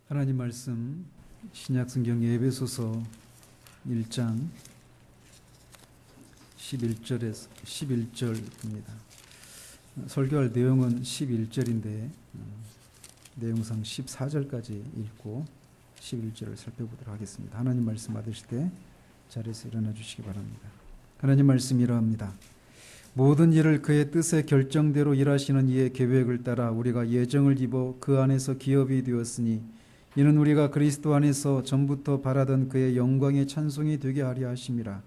하나님 말씀 신약성경 에베소서 1장 11절에서 11절입니다. 설교할 내용은 11절인데 내용상 14절까지 읽고 11절을 살펴보도록 하겠습니다. 하나님 말씀 받으실 때 자리에서 일어나 주시기 바랍니다. 하나님 말씀 이러합니다. 모든 일을 그의 뜻의 결정대로 일하시는 이의 계획을 따라 우리가 예정을 입어 그 안에서 기업이 되었으니 이는 우리가 그리스도 안에서 전부터 바라던 그의 영광의 찬송이 되게 하려 하심이라.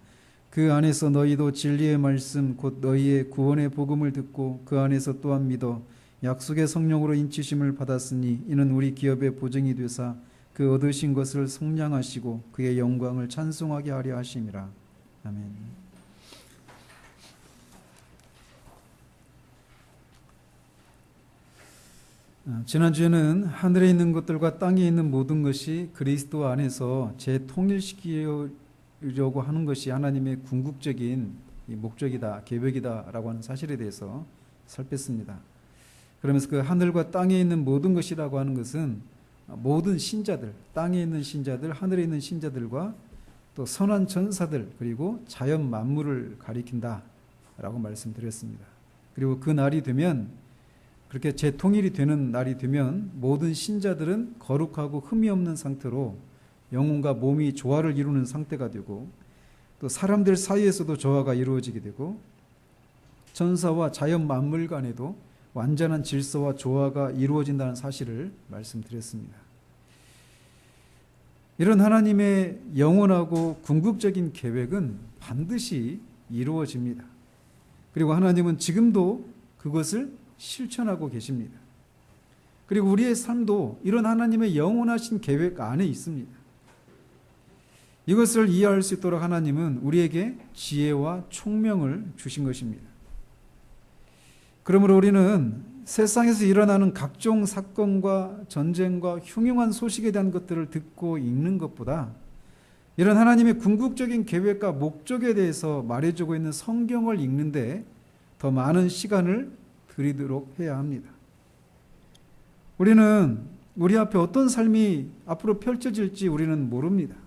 그 안에서 너희도 진리의 말씀 곧 너희의 구원의 복음을 듣고 그 안에서 또한 믿어 약속의 성령으로 인치심을 받았으니 이는 우리 기업의 보증이 되사 그 얻으신 것을 속량하시고 그의 영광을 찬송하게 하려 하심이라. 아멘. 지난주에는 하늘에 있는 것들과 땅에 있는 모든 것이 그리스도 안에서 재통일시키려고 하는 것이 하나님의 궁극적인 목적이다, 계획이다라고 하는 사실에 대해서 살폈습니다. 그러면서 그 하늘과 땅에 있는 모든 것이라고 하는 것은 모든 신자들, 땅에 있는 신자들, 하늘에 있는 신자들과 또 선한 천사들 그리고 자연 만물을 가리킨다라고 말씀드렸습니다. 그리고 그 날이 되면 그렇게 재통일이 되는 날이 되면 모든 신자들은 거룩하고 흠이 없는 상태로 영혼과 몸이 조화를 이루는 상태가 되고 또 사람들 사이에서도 조화가 이루어지게 되고 천사와 자연 만물 간에도 완전한 질서와 조화가 이루어진다는 사실을 말씀드렸습니다. 이런 하나님의 영원하고 궁극적인 계획은 반드시 이루어집니다. 그리고 하나님은 지금도 그것을 실천하고 계십니다. 그리고 우리의 삶도 이런 하나님의 영원하신 계획 안에 있습니다. 이것을 이해할 수 있도록 하나님은 우리에게 지혜와 총명을 주신 것입니다. 그러므로 우리는 세상에서 일어나는 각종 사건과 전쟁과 흉흉한 소식에 대한 것들을 듣고 읽는 것보다 이런 하나님의 궁극적인 계획과 목적에 대해서 말해주고 있는 성경을 읽는데 더 많은 시간을 드리도록 해야 합니다. 우리는 우리 앞에 어떤 삶이 앞으로 펼쳐질지 우리는 모릅니다.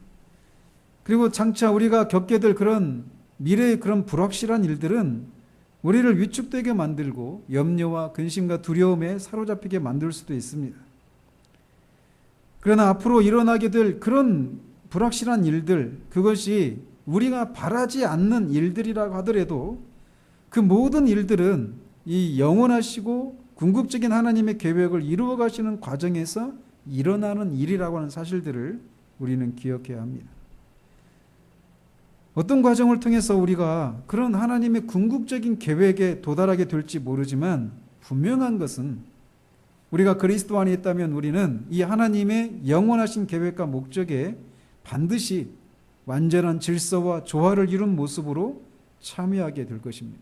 그리고 장차 우리가 겪게 될 그런 미래의 그런 불확실한 일들은 우리를 위축되게 만들고 염려와 근심과 두려움에 사로잡히게 만들 수도 있습니다. 그러나 앞으로 일어나게 될 그런 불확실한 일들, 그것이 우리가 바라지 않는 일들이라고 하더라도 그 모든 일들은 이 영원하시고 궁극적인 하나님의 계획을 이루어 가시는 과정에서 일어나는 일이라고 하는 사실들을 우리는 기억해야 합니다. 어떤 과정을 통해서 우리가 그런 하나님의 궁극적인 계획에 도달하게 될지 모르지만 분명한 것은 우리가 그리스도 안에 있다면 우리는 이 하나님의 영원하신 계획과 목적에 반드시 완전한 질서와 조화를 이룬 모습으로 참여하게 될 것입니다.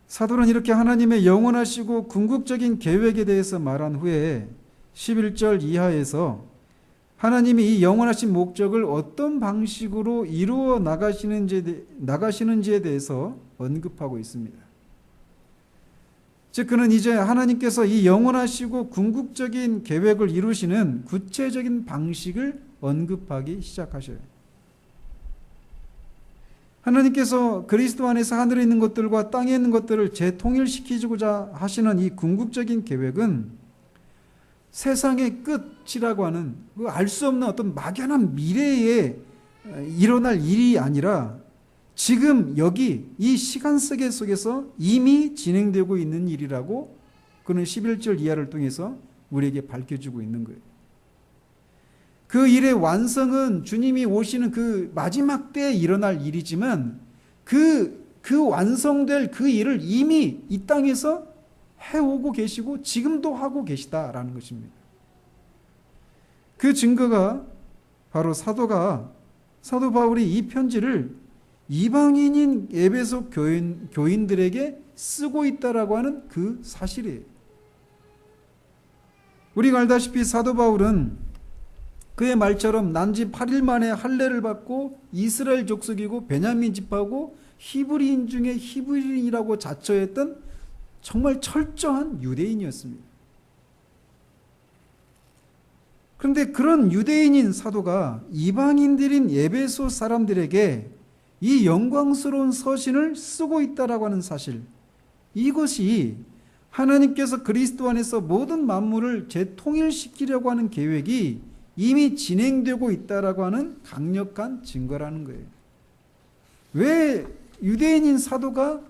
사도는 이렇게 하나님의 영원하시고 궁극적인 계획에 대해서 말한 후에 11절 이하에서 하나님이 이 영원하신 목적을 어떤 방식으로 이루어 나가시는지에 대해서 언급하고 있습니다. 즉 그는 이제 하나님께서 이 영원하시고 궁극적인 계획을 이루시는 구체적인 방식을 언급하기 시작하셔요. 하나님께서 그리스도 안에서 하늘에 있는 것들과 땅에 있는 것들을 재통일시키고자 하시는 이 궁극적인 계획은 세상의 끝이라고 하는 알 수 없는 어떤 막연한 미래에 일어날 일이 아니라 지금 여기 이 시간 세계 속에서 이미 진행되고 있는 일이라고 그는 11절 이하를 통해서 우리에게 밝혀주고 있는 거예요. 그 일의 완성은 주님이 오시는 그 마지막 때에 일어날 일이지만 그 완성될 그 일을 이미 이 땅에서 해오고 계시고 지금도 하고 계시다라는 것입니다. 그 증거가 바로 사도 바울이 이 편지를 이방인인 에베소 교인들에게 쓰고 있다라고 하는 그 사실이에요. 우리가 알다시피 사도 바울은 그의 말처럼 난지 8일 만에 할례를 받고 이스라엘 족속이고 베냐민 지파고 히브리인 중에 히브리인이라고 자처했던 정말 철저한 유대인이었습니다. 그런데 그런 유대인인 사도가 이방인들인 에베소 사람들에게 이 영광스러운 서신을 쓰고 있다라고 하는 사실, 이것이 하나님께서 그리스도 안에서 모든 만물을 재통일시키려고 하는 계획이 이미 진행되고 있다라고 하는 강력한 증거라는 거예요. 왜 유대인인 사도가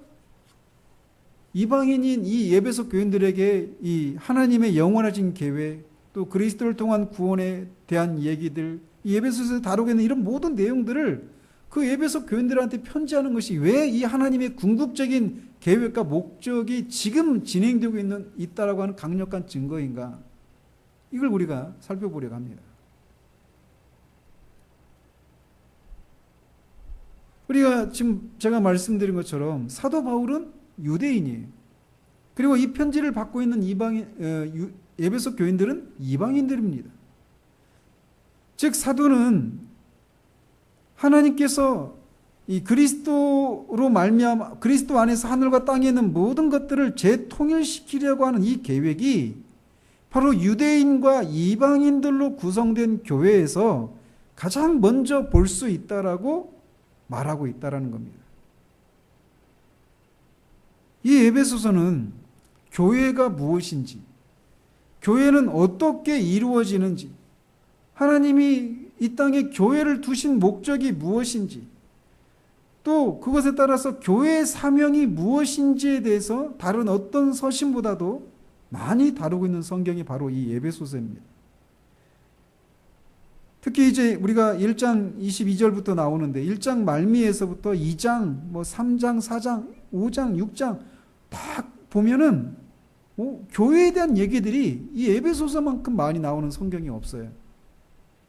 이방인인 이 에베소 교인들에게 이 하나님의 영원하신 계획, 또 그리스도를 통한 구원에 대한 얘기들, 이 에베소에서 다루고 있는 이런 모든 내용들을 그 에베소 교인들한테 편지하는 것이 왜 이 하나님의 궁극적인 계획과 목적이 지금 진행되고 있다라고 하는 강력한 증거인가? 이걸 우리가 살펴보려고 합니다. 우리가 지금 제가 말씀드린 것처럼 사도 바울은 유대인이에요. 그리고 이 편지를 받고 있는 에베소 교인들은 이방인들입니다. 즉 사도는 하나님께서 이 그리스도로 말미암아 그리스도 안에서 하늘과 땅에 있는 모든 것들을 재통일시키려고 하는 이 계획이 바로 유대인과 이방인들로 구성된 교회에서 가장 먼저 볼 수 있다라고 말하고 있다라는 겁니다. 이 에베소서는 교회가 무엇인지, 교회는 어떻게 이루어지는지, 하나님이 이 땅에 교회를 두신 목적이 무엇인지, 또 그것에 따라서 교회의 사명이 무엇인지에 대해서 다른 어떤 서신보다도 많이 다루고 있는 성경이 바로 이 에베소서입니다. 특히 이제 우리가 1장 22절부터 나오는데 1장 말미에서부터 2장, 3장, 4장, 5장, 6장 딱 보면은 교회에 대한 얘기들이 이 에베소서만큼 많이 나오는 성경이 없어요.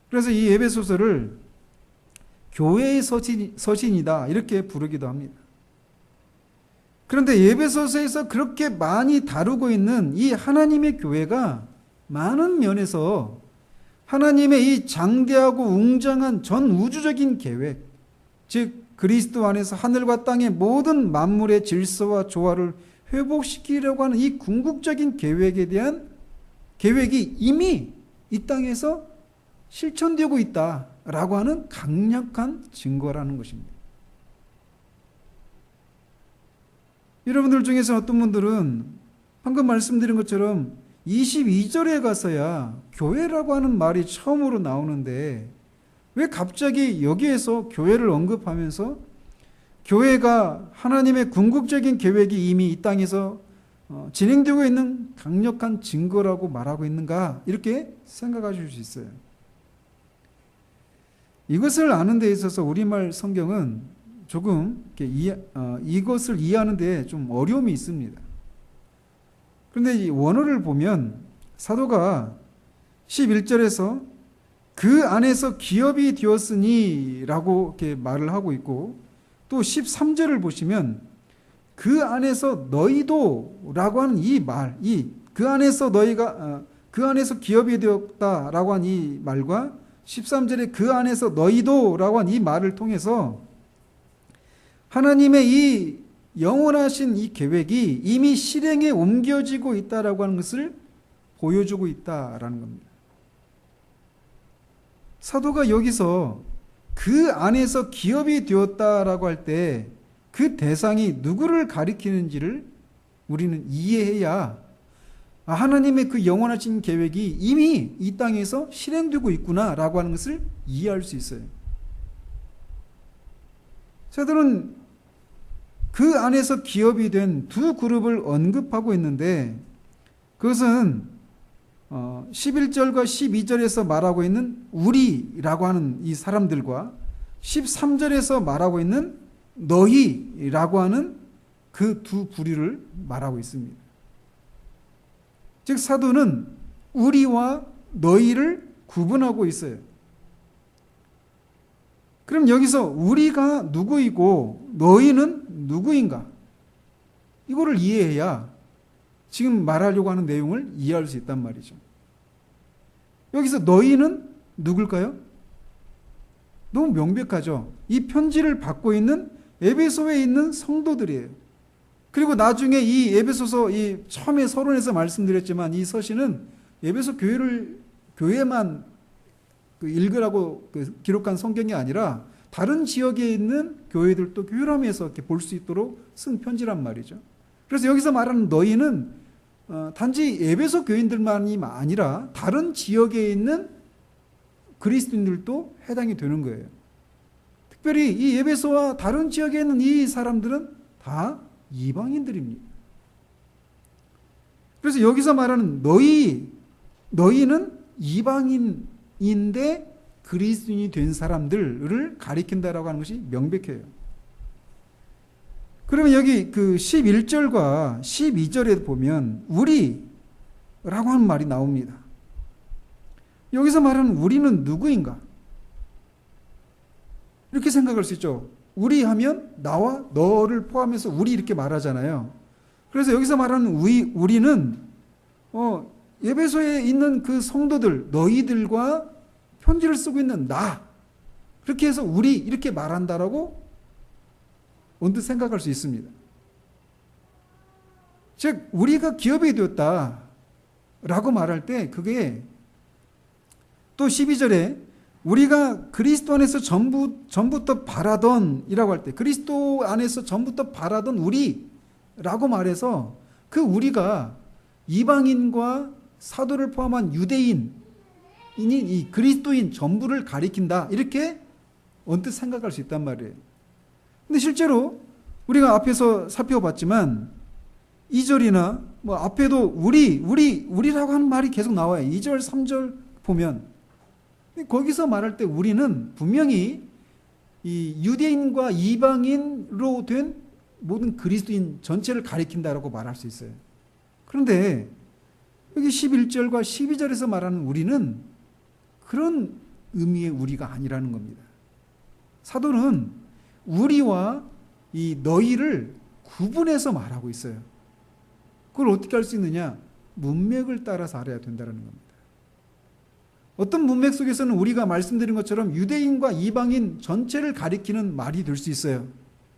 그래서 이 에베소서를 교회의 서신이다 이렇게 부르기도 합니다. 그런데 에베소서에서 그렇게 많이 다루고 있는 이 하나님의 교회가 많은 면에서 하나님의 이 장대하고 웅장한 전 우주적인 계획, 즉 그리스도 안에서 하늘과 땅의 모든 만물의 질서와 조화를 회복시키려고 하는 이 궁극적인 계획에 대한 계획이 이미 이 땅에서 실천되고 있다라고 하는 강력한 증거라는 것입니다. 여러분들 중에서 어떤 분들은 방금 말씀드린 것처럼 22절에 가서야 교회라고 하는 말이 처음으로 나오는데 왜 갑자기 여기에서 교회를 언급하면서 교회가 하나님의 궁극적인 계획이 이미 이 땅에서 진행되고 있는 강력한 증거라고 말하고 있는가 이렇게 생각하실 수 있어요. 이것을 아는 데 있어서 우리말 성경은 조금 이것을 이해하는 데 좀 어려움이 있습니다. 그런데 이 원어를 보면 사도가 11절에서 그 안에서 기업이 되었으니 라고 이렇게 말을 하고 있고 또 13절을 보시면 그 안에서 너희도 라고 하는 이 말, 그 안에서 그 안에서 기업이 되었다 라고 한 이 말과 13절에 그 안에서 너희도 라고 한 이 말을 통해서 하나님의 이 영원하신 이 계획이 이미 실행에 옮겨지고 있다라고 하는 것을 보여주고 있다라는 겁니다. 사도가 여기서 그 안에서 기업이 되었다라고 할 때 그 대상이 누구를 가리키는지를 우리는 이해해야 하나님의 그 영원하신 계획이 이미 이 땅에서 실행되고 있구나라고 하는 것을 이해할 수 있어요. 사도는 그 안에서 기업이 된 두 그룹을 언급하고 있는데 그것은 11절과 12절에서 말하고 있는 우리라고 하는 이 사람들과 13절에서 말하고 있는 너희라고 하는 그 두 부류를 말하고 있습니다. 즉 사도는 우리와 너희를 구분하고 있어요. 그럼 여기서 우리가 누구이고 너희는 누구인가? 이거를 이해해야 지금 말하려고 하는 내용을 이해할 수 있단 말이죠. 여기서 너희는 누굴까요? 너무 명백하죠. 이 편지를 받고 있는 에베소에 있는 성도들이에요. 그리고 나중에 이 에베소서 처음에 서론에서 말씀드렸지만 이 서신은 에베소 교회만 읽으라고 기록한 성경이 아니라 다른 지역에 있는 교회들도 교회라면서 이렇게 볼 수 있도록 쓴 편지란 말이죠. 그래서 여기서 말하는 너희는 단지 에베소 교인들만이 아니라 다른 지역에 있는 그리스도인들도 해당이 되는 거예요. 특별히 이 에베소와 다른 지역에 있는 이 사람들은 다 이방인들입니다. 그래서 여기서 말하는 너희는 이방인인데 그리스도인이 된 사람들을 가리킨다라고 하는 것이 명백해요. 그러면 여기 그 11절과 12절에 보면 우리라고 하는 말이 나옵니다. 여기서 말하는 우리는 누구인가? 이렇게 생각할 수 있죠. 우리 하면 나와 너를 포함해서 우리 이렇게 말하잖아요. 그래서 여기서 말하는 우리는 에베소에 있는 그 성도들, 너희들과 편지를 쓰고 있는 나, 그렇게 해서 우리 이렇게 말한다라고 언뜻 생각할 수 있습니다. 즉 우리가 기업이 되었다라고 말할 때 그게 또 12절에 우리가 그리스도 안에서 전부터 바라던 이라고 할 때 그리스도 안에서 전부터 바라던 우리라고 말해서 그 우리가 이방인과 사도를 포함한 유대인이 이 그리스도인 전부를 가리킨다 이렇게 언뜻 생각할 수 있단 말이에요. 근데 실제로 우리가 앞에서 살펴봤지만 2절이나 뭐 앞에도 우리라고 하는 말이 계속 나와요. 2절, 3절 보면 거기서 말할 때 우리는 분명히 이 유대인과 이방인으로 된 모든 그리스도인 전체를 가리킨다라고 말할 수 있어요. 그런데 여기 11절과 12절에서 말하는 우리는 그런 의미의 우리가 아니라는 겁니다. 사도는 우리와 이 너희를 구분해서 말하고 있어요. 그걸 어떻게 할 수 있느냐? 문맥을 따라서 알아야 된다는 겁니다. 어떤 문맥 속에서는 우리가 말씀드린 것처럼 유대인과 이방인 전체를 가리키는 말이 될 수 있어요.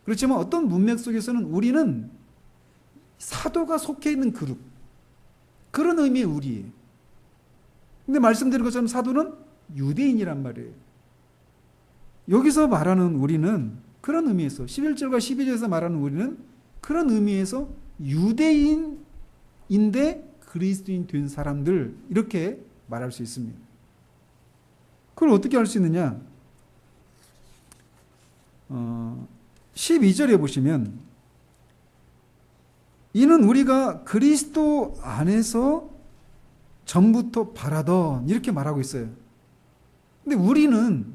그렇지만 어떤 문맥 속에서는 우리는 사도가 속해 있는 그룹, 그런 의미의 우리예요. 근데 말씀드린 것처럼 사도는 유대인이란 말이에요. 여기서 말하는 우리는 그런 의미에서 11절과 12절에서 말하는 우리는 그런 의미에서 유대인인데 그리스도인 된 사람들 이렇게 말할 수 있습니다. 그걸 어떻게 할 수 있느냐? 12절에 보시면 이는 우리가 그리스도 안에서 전부터 바라던 이렇게 말하고 있어요. 근데 우리는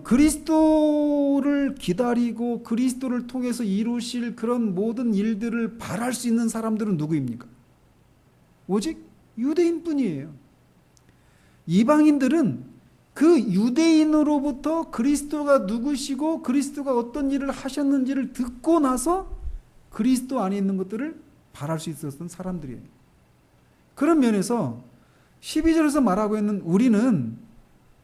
그리스도를 기다리고 그리스도를 통해서 이루실 그런 모든 일들을 바랄 수 있는 사람들은 누구입니까? 오직 유대인뿐이에요. 이방인들은 그 유대인으로부터 그리스도가 누구시고 그리스도가 어떤 일을 하셨는지를 듣고 나서 그리스도 안에 있는 것들을 바랄 수 있었던 사람들이에요. 그런 면에서 12절에서 말하고 있는 우리는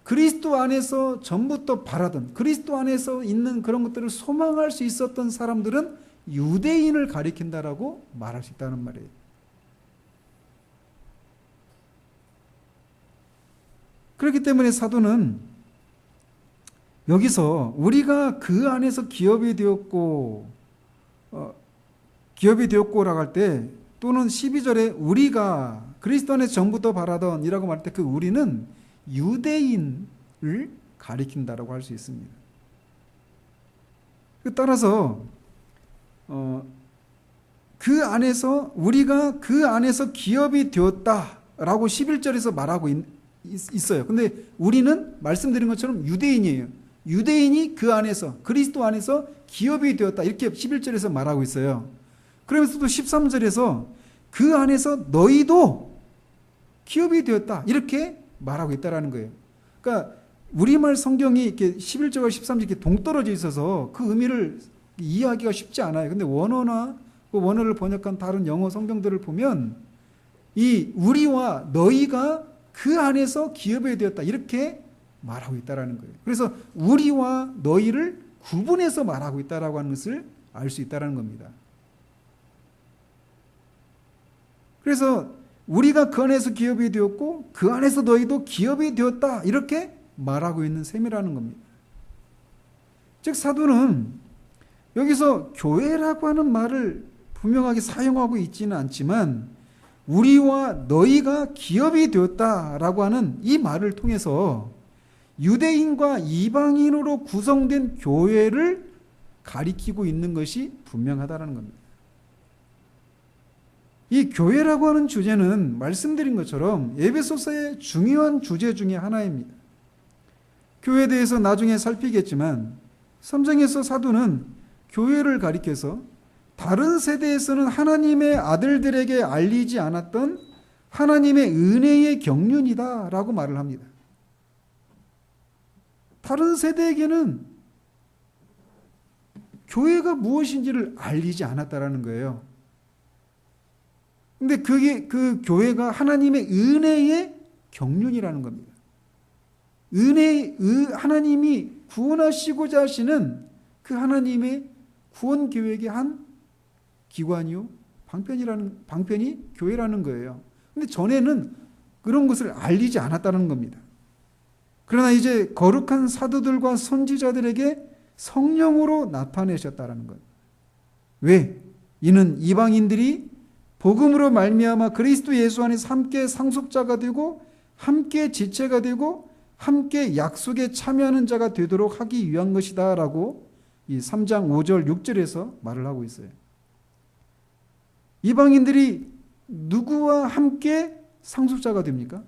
그리스도 안에서 전부터 바라던 그리스도 안에서 있는 그런 것들을 소망할 수 있었던 사람들은 유대인을 가리킨다라고 말할 수 있다는 말이에요. 그렇기 때문에 사도는 여기서 우리가 그 안에서 기업이 되었고라고 할 때 또는 12절에 우리가 그리스도 안에서 전부터 바라던 이라고 말할 때 그 우리는 유대인을 가리킨다라고 할 수 있습니다. 따라서 그 안에서 우리가 그 안에서 기업이 되었다라고 11절에서 말하고 있어요. 근데 우리는 말씀드린 것처럼 유대인이에요. 유대인이 그 안에서 그리스도 안에서 기업이 되었다 이렇게 11절에서 말하고 있어요. 그러면서 또 13절에서 그 안에서 너희도 기업이 되었다 이렇게 말하고 있다라는 거예요. 그러니까 우리말 성경이 이렇게 11절과 13절 이렇게 동떨어져 있어서 그 의미를 이해하기가 쉽지 않아요. 근데 원어나 그 원어를 번역한 다른 영어 성경들을 보면 이 우리와 너희가 그 안에서 기업이 되었다 이렇게 말하고 있다라는 거예요. 그래서 우리와 너희를 구분해서 말하고 있다라고 하는 것을 알 수 있다라는 겁니다. 그래서 우리가 그 안에서 기업이 되었고 그 안에서 너희도 기업이 되었다, 이렇게 말하고 있는 셈이라는 겁니다. 즉 사도는 여기서 교회라고 하는 말을 분명하게 사용하고 있지는 않지만 우리와 너희가 기업이 되었다라고 하는 이 말을 통해서 유대인과 이방인으로 구성된 교회를 가리키고 있는 것이 분명하다는 겁니다. 이 교회라고 하는 주제는 말씀드린 것처럼 에베소서의 중요한 주제 중에 하나입니다. 교회에 대해서 나중에 살피겠지만 3장에서 사도는 교회를 가리켜서 다른 세대에서는 하나님의 아들들에게 알리지 않았던 하나님의 은혜의 경륜이다 라고 말을 합니다. 다른 세대에게는 교회가 무엇인지를 알리지 않았다라는 거예요. 근데 그 교회가 하나님의 은혜의 경륜이라는 겁니다. 하나님이 구원하시고자 하시는 그 하나님의 구원 계획의 한 기관이요, 방편이 교회라는 거예요. 근데 전에는 그런 것을 알리지 않았다는 겁니다. 그러나 이제 거룩한 사도들과 선지자들에게 성령으로 나타내셨다는 것. 왜? 이는 이방인들이 복음으로 말미암아 그리스도 예수 안에서 함께 상속자가 되고 함께 지체가 되고 함께 약속에 참여하는 자가 되도록 하기 위한 것이다 라고 이 3장 5절 6절에서 말을 하고 있어요. 이방인들이 누구와 함께 상속자가 됩니까?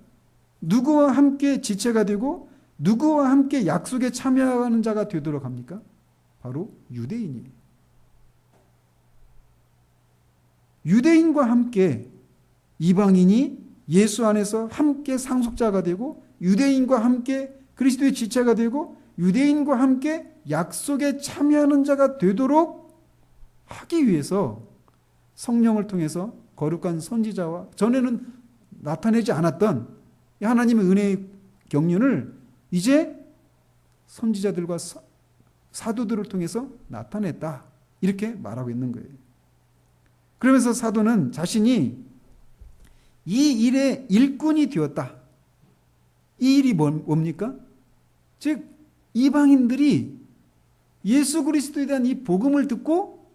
누구와 함께 지체가 되고 누구와 함께 약속에 참여하는 자가 되도록 합니까? 바로 유대인이에요. 유대인과 함께 이방인이 예수 안에서 함께 상속자가 되고 유대인과 함께 그리스도의 지체가 되고 유대인과 함께 약속에 참여하는 자가 되도록 하기 위해서 성령을 통해서 거룩한 선지자와 전에는 나타내지 않았던 하나님의 은혜의 경륜을 이제 선지자들과 사도들을 통해서 나타냈다, 이렇게 말하고 있는 거예요. 그러면서 사도는 자신이 이 일의 일꾼이 되었다. 이 일이 뭡니까? 즉 이방인들이 예수 그리스도에 대한 이 복음을 듣고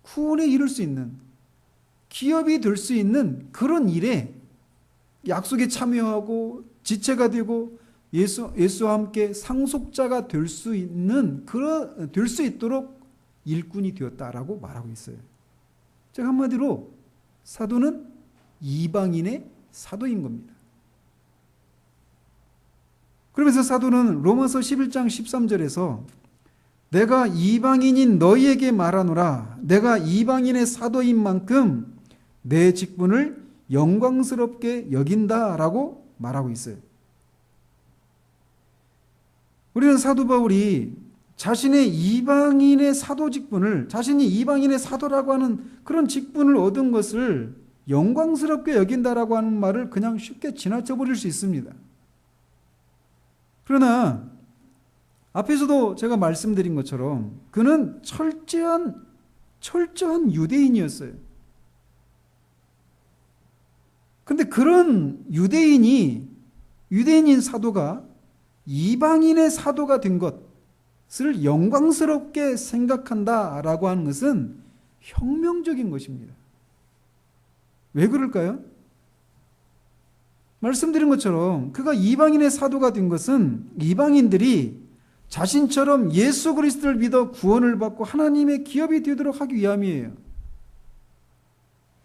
구원에 이룰 수 있는, 기업이 될 수 있는 그런 일에 약속에 참여하고 지체가 되고 예수와 함께 상속자가 될 수 있도록 일꾼이 되었다라고 말하고 있어요. 즉 한마디로 사도는 이방인의 사도인 겁니다. 그러면서 사도는 로마서 11장 13절에서 내가 이방인인 너희에게 말하노라, 내가 이방인의 사도인 만큼 내 직분을 영광스럽게 여긴다라고 말하고 있어요. 우리는 사도 바울이 자신의 이방인의 사도 직분을, 자신이 이방인의 사도라고 하는 그런 직분을 얻은 것을 영광스럽게 여긴다라고 하는 말을 그냥 쉽게 지나쳐 버릴 수 있습니다. 그러나 앞에서도 제가 말씀드린 것처럼 그는 철저한 유대인이었어요. 근데 그런 유대인인 사도가 이방인의 사도가 된 것을 영광스럽게 생각한다라고 하는 것은 혁명적인 것입니다. 왜 그럴까요? 말씀드린 것처럼 그가 이방인의 사도가 된 것은 이방인들이 자신처럼 예수 그리스도를 믿어 구원을 받고 하나님의 기업이 되도록 하기 위함이에요.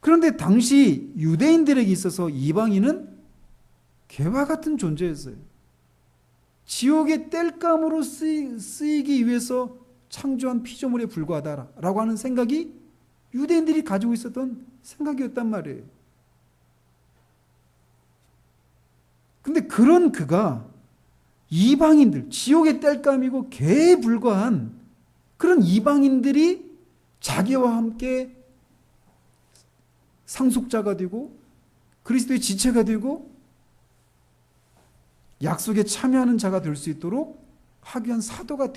그런데 당시 유대인들에게 있어서 이방인은 개와 같은 존재였어요. 지옥의 땔감으로 쓰이기 위해서 창조한 피조물에 불과하다라고 하는 생각이 유대인들이 가지고 있었던 생각이었단 말이에요. 근데 그런 그가 이방인들, 지옥의 땔감이고 개에 불과한 그런 이방인들이 자기와 함께 상속자가 되고 그리스도의 지체가 되고 약속에 참여하는 자가 될 수 있도록 하기 위한 사도가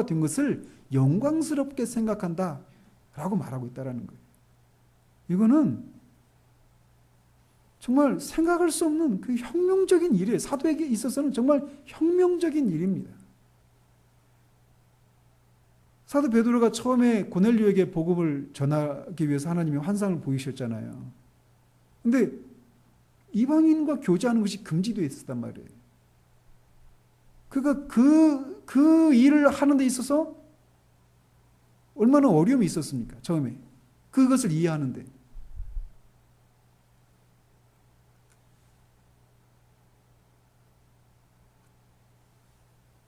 된 것을 영광스럽게 생각한다라고 말하고 있다는 거예요. 이거는 정말 생각할 수 없는 그 혁명적인 일이에요. 사도에게 있어서는 정말 혁명적인 일입니다. 사도 베드로가 처음에 고넬료에게 복음을 전하기 위해서 하나님이 환상을 보이셨잖아요. 근데 이방인과 교제하는 것이 금지되어 있었단 말이에요. 그가 그 일을 하는 데 있어서 얼마나 어려움이 있었습니까? 처음에. 그것을 이해하는데.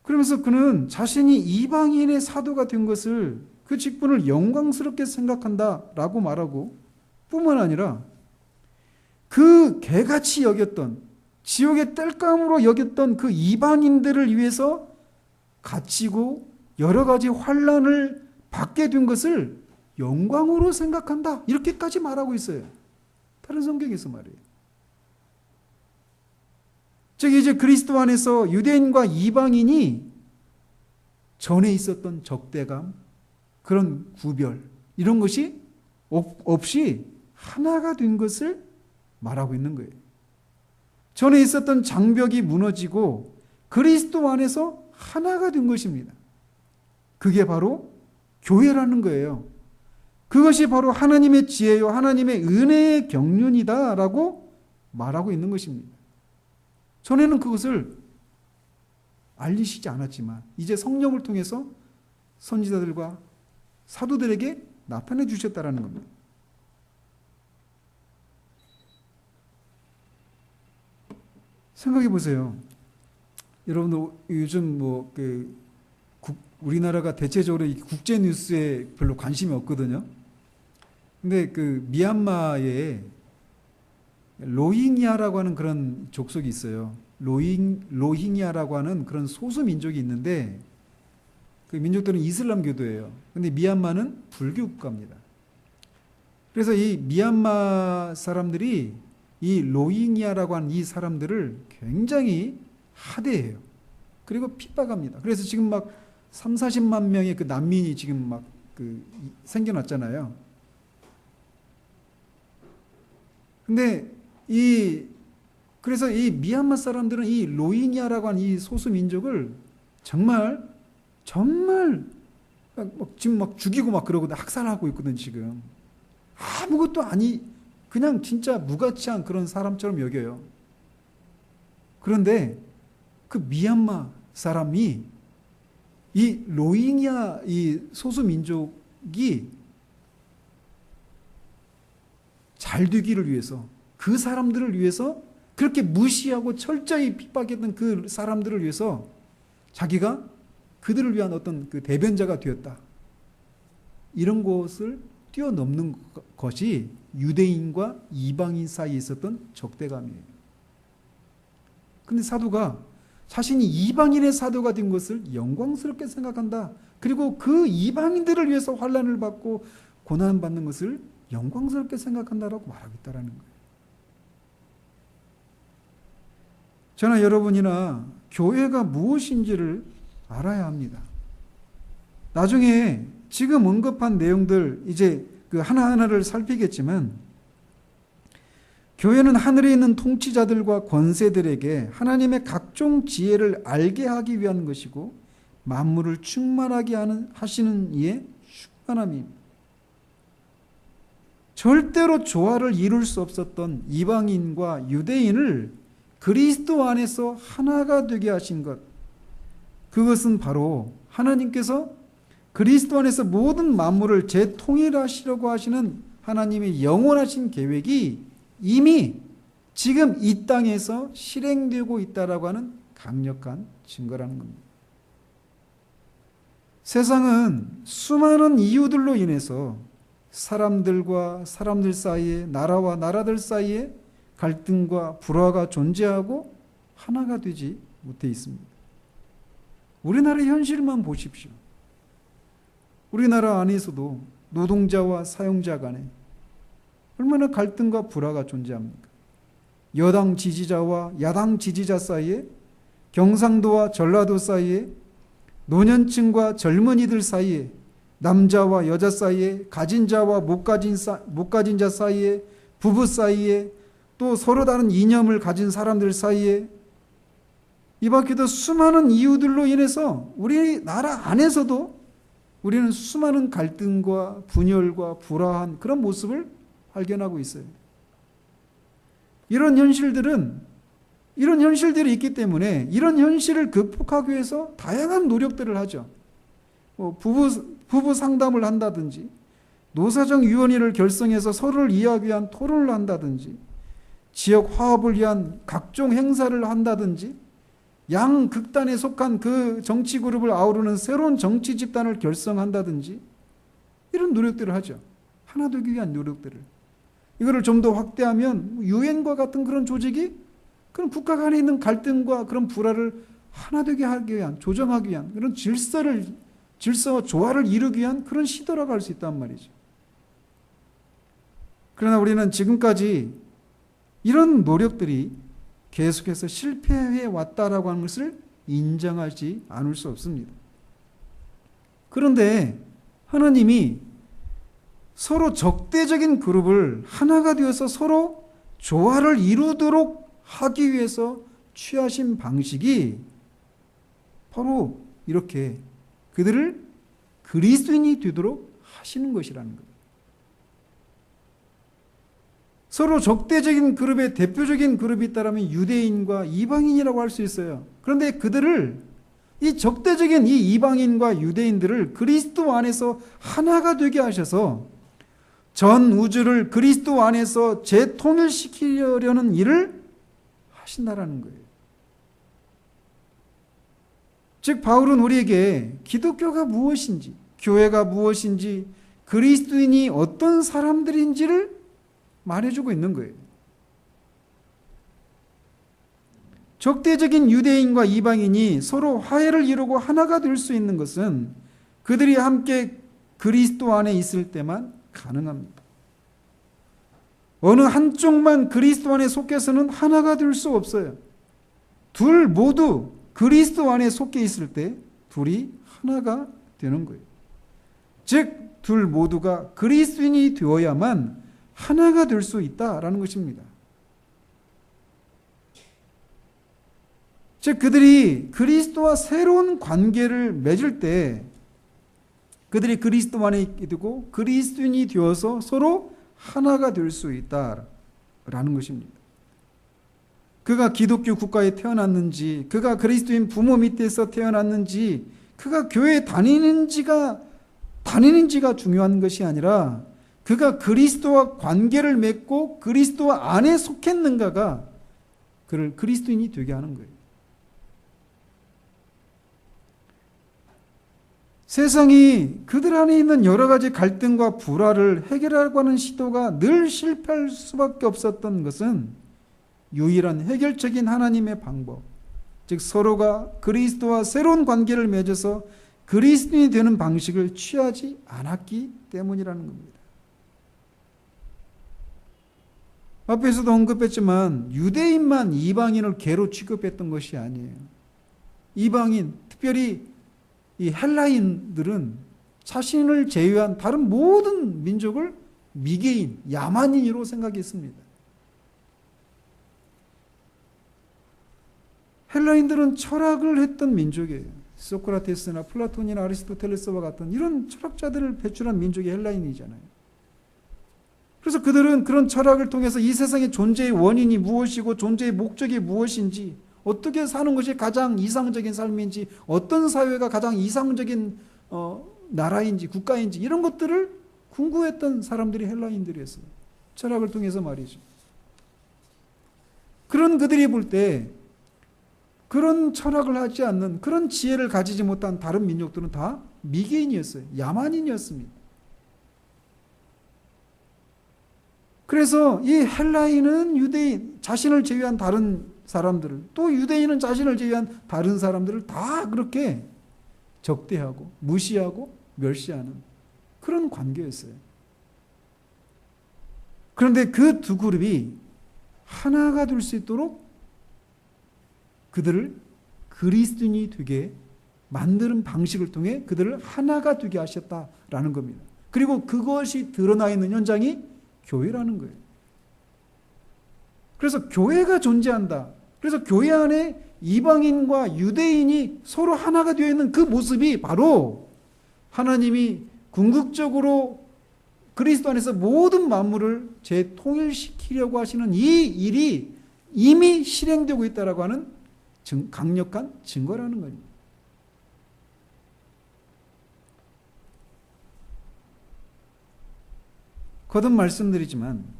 그러면서 그는 자신이 이방인의 사도가 된 것을, 그 직분을 영광스럽게 생각한다라고 말하고, 뿐만 아니라 그 개같이 여겼던, 지옥의 땔감으로 여겼던 그 이방인들을 위해서 갇히고 여러 가지 환난을 받게 된 것을 영광으로 생각한다. 이렇게까지 말하고 있어요. 다른 성경에서 말이에요. 즉 이제 그리스도 안에서 유대인과 이방인이 전에 있었던 적대감, 그런 구별, 이런 것이 없이 하나가 된 것을 말하고 있는 거예요. 전에 있었던 장벽이 무너지고 그리스도 안에서 하나가 된 것입니다. 그게 바로 교회라는 거예요. 그것이 바로 하나님의 지혜요 하나님의 은혜의 경륜이다라고 말하고 있는 것입니다. 전에는 그것을 알리시지 않았지만 이제 성령을 통해서 선지자들과 사도들에게 나타내 주셨다라는 겁니다. 생각해 보세요. 여러분들 요즘 우리나라가 대체적으로 국제 뉴스에 별로 관심이 없거든요. 근데 그 미얀마에 로힝야라고 하는 그런 족속이 있어요. 로힝야라고 하는 그런 소수 민족이 있는데 그 민족들은 이슬람교도예요. 근데 미얀마는 불교 국가입니다. 그래서 이 미얀마 사람들이 이 로힝야라고 하는 이 사람들을 굉장히 하대해요. 그리고 핍박합니다. 그래서 지금 막 30-40만 명의 그 난민이 지금 막 생겨났잖아요. 근데 그래서 이 미얀마 사람들은 이 로힝야라고 하는 이 소수 민족을 정말 지금 막 죽이고 막 그러고 학살하고 있거든, 지금. 아무것도 그냥 진짜 무가치한 그런 사람처럼 여겨요. 그런데 그 미얀마 사람이 이 로힝야 이 소수 민족이 잘 되기를 위해서, 그 사람들을 위해서, 그렇게 무시하고 철저히 핍박했던 그 사람들을 위해서 자기가 그들을 위한 어떤 그 대변자가 되었다. 이런 것을 뛰어넘는 것이 유대인과 이방인 사이에 있었던 적대감이에요. 근데 사도가 자신이 이방인의 사도가 된 것을 영광스럽게 생각한다. 그리고 그 이방인들을 위해서 환난을 받고 고난받는 것을 영광스럽게 생각한다라고 말하고 있다는 거예요. 저나 여러분이나 교회가 무엇인지를 알아야 합니다. 나중에 지금 언급한 내용들 이제 그 하나하나를 살피겠지만, 교회는 하늘에 있는 통치자들과 권세들에게 하나님의 각종 지혜를 알게 하기 위한 것이고 만물을 충만하게 하시는 이의 충만함입니다. 절대로 조화를 이룰 수 없었던 이방인과 유대인을 그리스도 안에서 하나가 되게 하신 것, 그것은 바로 하나님께서 그리스도 안에서 모든 만물을 재통일하시려고 하시는 하나님의 영원하신 계획이 이미 지금 이 땅에서 실행되고 있다라고 하는 강력한 증거라는 겁니다. 세상은 수많은 이유들로 인해서 사람들과 사람들 사이에, 나라와 나라들 사이에 갈등과 불화가 존재하고 하나가 되지 못해 있습니다. 우리나라의 현실만 보십시오. 우리나라 안에서도 노동자와 사용자 간에 얼마나 갈등과 불화가 존재합니까? 여당 지지자와 야당 지지자 사이에, 경상도와 전라도 사이에, 노년층과 젊은이들 사이에, 남자와 여자 사이에, 가진 자와 못 가진 자 사이에, 부부 사이에, 또 서로 다른 이념을 가진 사람들 사이에 이 밖에도 수많은 이유들로 인해서 우리나라 안에서도 우리는 수많은 갈등과 분열과 불화한 그런 모습을 발견하고 있어요. 이런 현실들이 있기 때문에 이런 현실을 극복하기 위해서 다양한 노력들을 하죠. 부부 상담을 한다든지, 노사정 위원회를 결성해서 서로를 이해하기 위한 토론을 한다든지, 지역 화합을 위한 각종 행사를 한다든지, 양극단에 속한 그 정치 그룹을 아우르는 새로운 정치 집단을 결성한다든지, 이런 노력들을 하죠. 하나 되기 위한 노력들을. 이거를 좀 더 확대하면 유엔과 같은 그런 조직이 그런 국가 간에 있는 갈등과 그런 불화를 하나 되게 하기 위한, 조정하기 위한 그런 질서와 조화를 이루기 위한 그런 시도라고 할 수 있단 말이죠. 그러나 우리는 지금까지 이런 노력들이 계속해서 실패해 왔다라고 하는 것을 인정하지 않을 수 없습니다. 그런데 하나님이 서로 적대적인 그룹을 하나가 되어서 서로 조화를 이루도록 하기 위해서 취하신 방식이 바로 이렇게 그들을 그리스도인이 되도록 하시는 것이라는 거예요. 서로 적대적인 그룹의 대표적인 그룹이 있다면 유대인과 이방인이라고 할 수 있어요. 그런데 그들을, 이 적대적인 이 이방인과 유대인들을 그리스도 안에서 하나가 되게 하셔서 전 우주를 그리스도 안에서 재통일시키려는 일을 하신다라는 거예요. 즉 바울은 우리에게 기독교가 무엇인지, 교회가 무엇인지, 그리스도인이 어떤 사람들인지를 말해주고 있는 거예요. 적대적인 유대인과 이방인이 서로 화해를 이루고 하나가 될 수 있는 것은 그들이 함께 그리스도 안에 있을 때만 가능합니다. 어느 한쪽만 그리스도 안에 속해서는 하나가 될 수 없어요. 둘 모두 그리스도 안에 속해 있을 때 둘이 하나가 되는 거예요. 즉 둘 모두가 그리스도인이 되어야만 하나가 될 수 있다라는 것입니다. 즉 그들이 그리스도와 새로운 관계를 맺을 때 그들이 그리스도 안에 있게 되고 그리스도인이 되어서 서로 하나가 될 수 있다라는 것입니다. 그가 기독교 국가에 태어났는지, 그가 그리스도인 부모 밑에서 태어났는지, 그가 교회에 다니는지가 중요한 것이 아니라 그가 그리스도와 관계를 맺고 그리스도 안에 속했는가가 그를 그리스도인이 되게 하는 거예요. 세상이 그들 안에 있는 여러 가지 갈등과 불화를 해결하려고 하는 시도가 늘 실패할 수밖에 없었던 것은 유일한 해결책인 하나님의 방법, 즉 서로가 그리스도와 새로운 관계를 맺어서 그리스도인이 되는 방식을 취하지 않았기 때문이라는 겁니다. 앞에서도 언급했지만 유대인만 이방인을 개로 취급했던 것이 아니에요. 이방인, 특별히 이 헬라인들은 자신을 제외한 다른 모든 민족을 미개인, 야만인으로 생각했습니다. 헬라인들은 철학을 했던 민족이에요. 소크라테스나 플라톤이나 아리스토텔레스와 같은 이런 철학자들을 배출한 민족이 헬라인이잖아요. 그래서 그들은 그런 철학을 통해서 이 세상의 존재의 원인이 무엇이고 존재의 목적이 무엇인지, 어떻게 사는 것이 가장 이상적인 삶인지, 어떤 사회가 가장 이상적인 나라인지 국가인지 이런 것들을 궁구했던 사람들이 헬라인들이었어요. 철학을 통해서 말이죠. 그런 그들이 볼 때 그런 철학을 하지 않는, 그런 지혜를 가지지 못한 다른 민족들은 다 미개인이었어요. 야만인이었습니다. 그래서 이 헬라인은 유대인, 자신을 제외한 다른 사람들을, 또 유대인은 자신을 제외한 다른 사람들을 다 그렇게 적대하고 무시하고 멸시하는 그런 관계였어요. 그런데 그 두 그룹이 하나가 될 수 있도록 그들을 그리스도인이 되게 만드는 방식을 통해 그들을 하나가 되게 하셨다라는 겁니다. 그리고 그것이 드러나 있는 현장이 교회라는 거예요. 그래서 교회가 존재한다. 그래서 교회 안에 이방인과 유대인이 서로 하나가 되어 있는 그 모습이 바로 하나님이 궁극적으로 그리스도 안에서 모든 만물을 재통일시키려고 하시는 이 일이 이미 실행되고 있다라고 하는 강력한 증거라는 겁니다. 거듭 말씀드리지만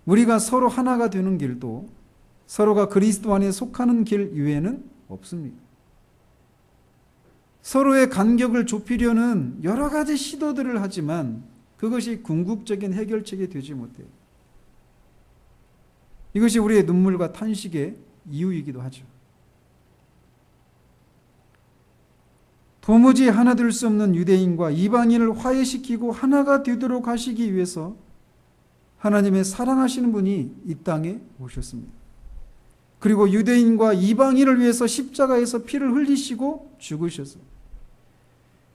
우리가 서로 하나가 되는 길도 서로가 그리스도 안에 속하는 길 이외에는 없습니다. 서로의 간격을 좁히려는 여러 가지 시도들을 하지만 그것이 궁극적인 해결책이 되지 못해요. 이것이 우리의 눈물과 탄식의 이유이기도 하죠. 도무지 하나 될 수 없는 유대인과 이방인을 화해시키고 하나가 되도록 하시기 위해서 하나님의 사랑하시는 분이 이 땅에 오셨습니다. 그리고 유대인과 이방인을 위해서 십자가에서 피를 흘리시고 죽으셨어요.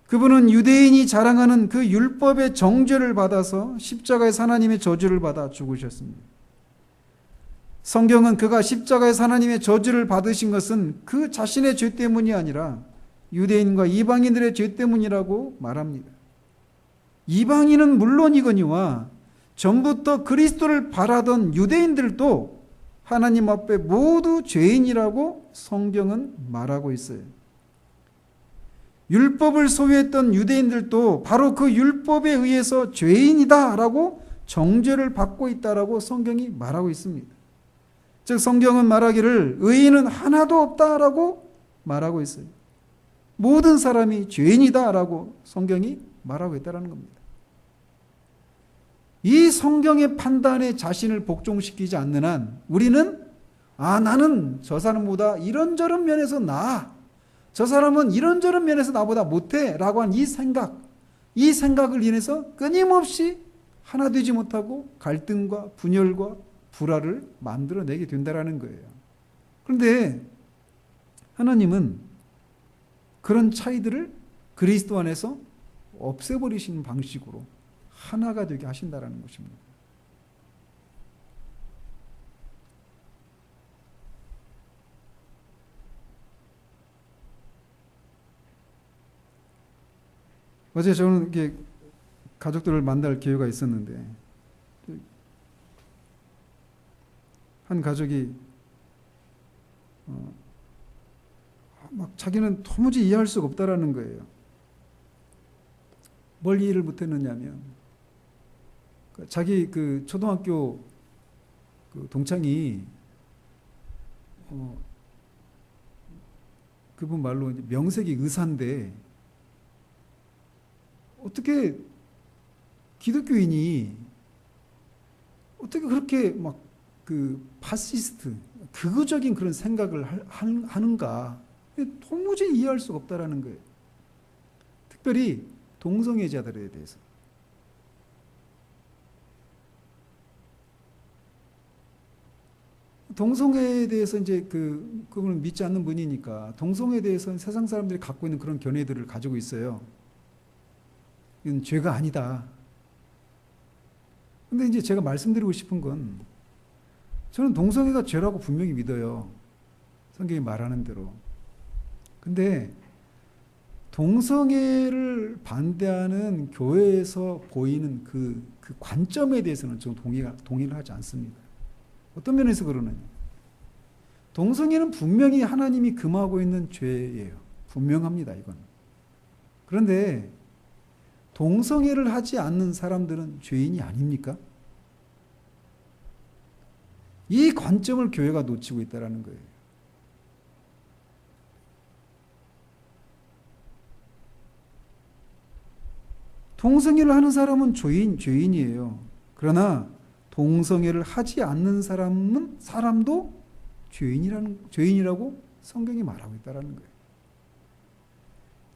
그분은 유대인이 자랑하는 그 율법의 정죄를 받아서 십자가에서 하나님의 저주를 받아 죽으셨습니다. 성경은 그가 십자가에서 하나님의 저주를 받으신 것은 그 자신의 죄 때문이 아니라 유대인과 이방인들의 죄 때문이라고 말합니다. 이방인은 물론이거니와 전부터 그리스도를 바라던 유대인들도 하나님 앞에 모두 죄인이라고 성경은 말하고 있어요. 율법을 소유했던 유대인들도 바로 그 율법에 의해서 죄인이다라고 정죄를 받고 있다라고 성경이 말하고 있습니다. 즉 성경은 말하기를 의인은 하나도 없다라고 말하고 있어요. 모든 사람이 죄인이다라고 성경이 말하고 있다는 겁니다. 이 성경의 판단에 자신을 복종시키지 않는 한 우리는 나는 저 사람보다 이런저런 면에서 나아, 저 사람은 이런저런 면에서 나보다 못해 라고 한 이 생각을 인해서 끊임없이 하나 되지 못하고 갈등과 분열과 불화를 만들어내게 된다는 거예요. 그런데 하나님은 그런 차이들을 그리스도 안에서 없애버리시는 방식으로 하나가 되게 하신다는 것입니다. 어제 저는 이렇게 가족들을 만날 기회가 있었는데 한 가족이 막 자기는 도무지 이해할 수가 없다라는 거예요. 뭘 이해를 못했느냐면 자기 그 초등학교 그 동창이 그분 말로 이제 명색이 의사인데 어떻게 기독교인이 어떻게 그렇게 막 그 파시스트 극우적인 그런 생각을 하는가 도무지 이해할 수가 없다라는 거예요. 특별히 동성애자들에 대해서. 동성애에 대해서 이제 그분을 믿지 않는 분이니까 동성애에 대해서는 세상 사람들이 갖고 있는 그런 견해들을 가지고 있어요. 이건 죄가 아니다. 근데 이제 제가 말씀드리고 싶은 건 저는 동성애가 죄라고 분명히 믿어요. 성경이 말하는 대로. 근데 동성애를 반대하는 교회에서 보이는 그 관점에 대해서는 좀 동의를 하지 않습니다. 어떤 면에서 그러느냐. 동성애는 분명히 하나님이 금하고 있는 죄예요. 분명합니다, 이건. 그런데 동성애를 하지 않는 사람들은 죄인이 아닙니까? 이 관점을 교회가 놓치고 있다는 거예요. 동성애를 하는 사람은 죄인이에요. 그러나 동성애를 하지 않는 사람도 죄인이라고 성경이 말하고 있다는 거예요.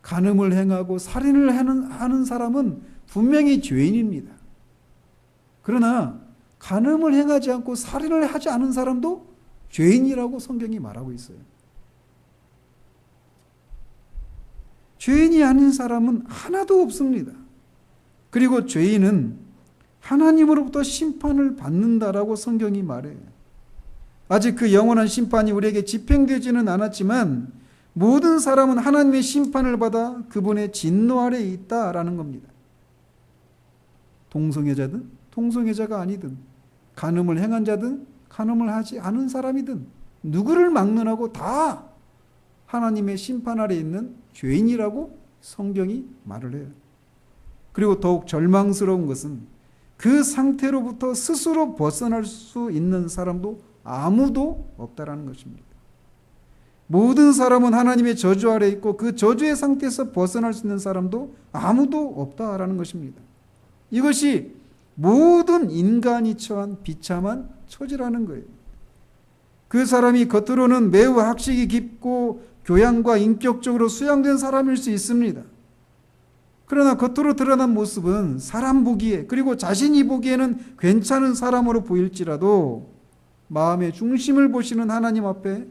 간음을 행하고 살인을 하는 사람은 분명히 죄인입니다. 그러나 간음을 행하지 않고 살인을 하지 않은 사람도 죄인이라고 성경이 말하고 있어요. 죄인이 아닌 사람은 하나도 없습니다. 그리고 죄인은 하나님으로부터 심판을 받는다라고 성경이 말해요. 아직 그 영원한 심판이 우리에게 집행되지는 않았지만 모든 사람은 하나님의 심판을 받아 그분의 진노 아래에 있다라는 겁니다. 동성애자든 동성애자가 아니든 간음을 행한 자든 간음을 하지 않은 사람이든 누구를 막론하고 다 하나님의 심판 아래에 있는 죄인이라고 성경이 말을 해요. 그리고 더욱 절망스러운 것은 그 상태로부터 스스로 벗어날 수 있는 사람도 아무도 없다라는 것입니다. 모든 사람은 하나님의 저주 아래 있고 그 저주의 상태에서 벗어날 수 있는 사람도 아무도 없다라는 것입니다. 이것이 모든 인간이 처한 비참한 처지라는 거예요. 그 사람이 겉으로는 매우 학식이 깊고 교양과 인격적으로 수양된 사람일 수 있습니다. 그러나 겉으로 드러난 모습은 사람 보기에 그리고 자신이 보기에는 괜찮은 사람으로 보일지라도 마음의 중심을 보시는 하나님 앞에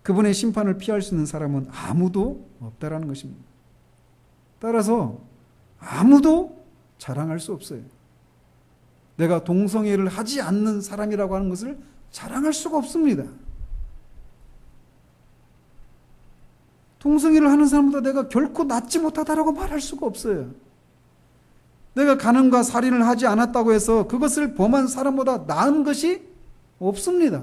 그분의 심판을 피할 수 있는 사람은 아무도 없다라는 것입니다. 따라서 아무도 자랑할 수 없어요. 내가 동성애를 하지 않는 사람이라고 하는 것을 자랑할 수가 없습니다. 동성애를 하는 사람보다 내가 결코 낫지 못하다라고 말할 수가 없어요. 내가 간음과 살인을 하지 않았다고 해서 그것을 범한 사람보다 나은 것이 없습니다.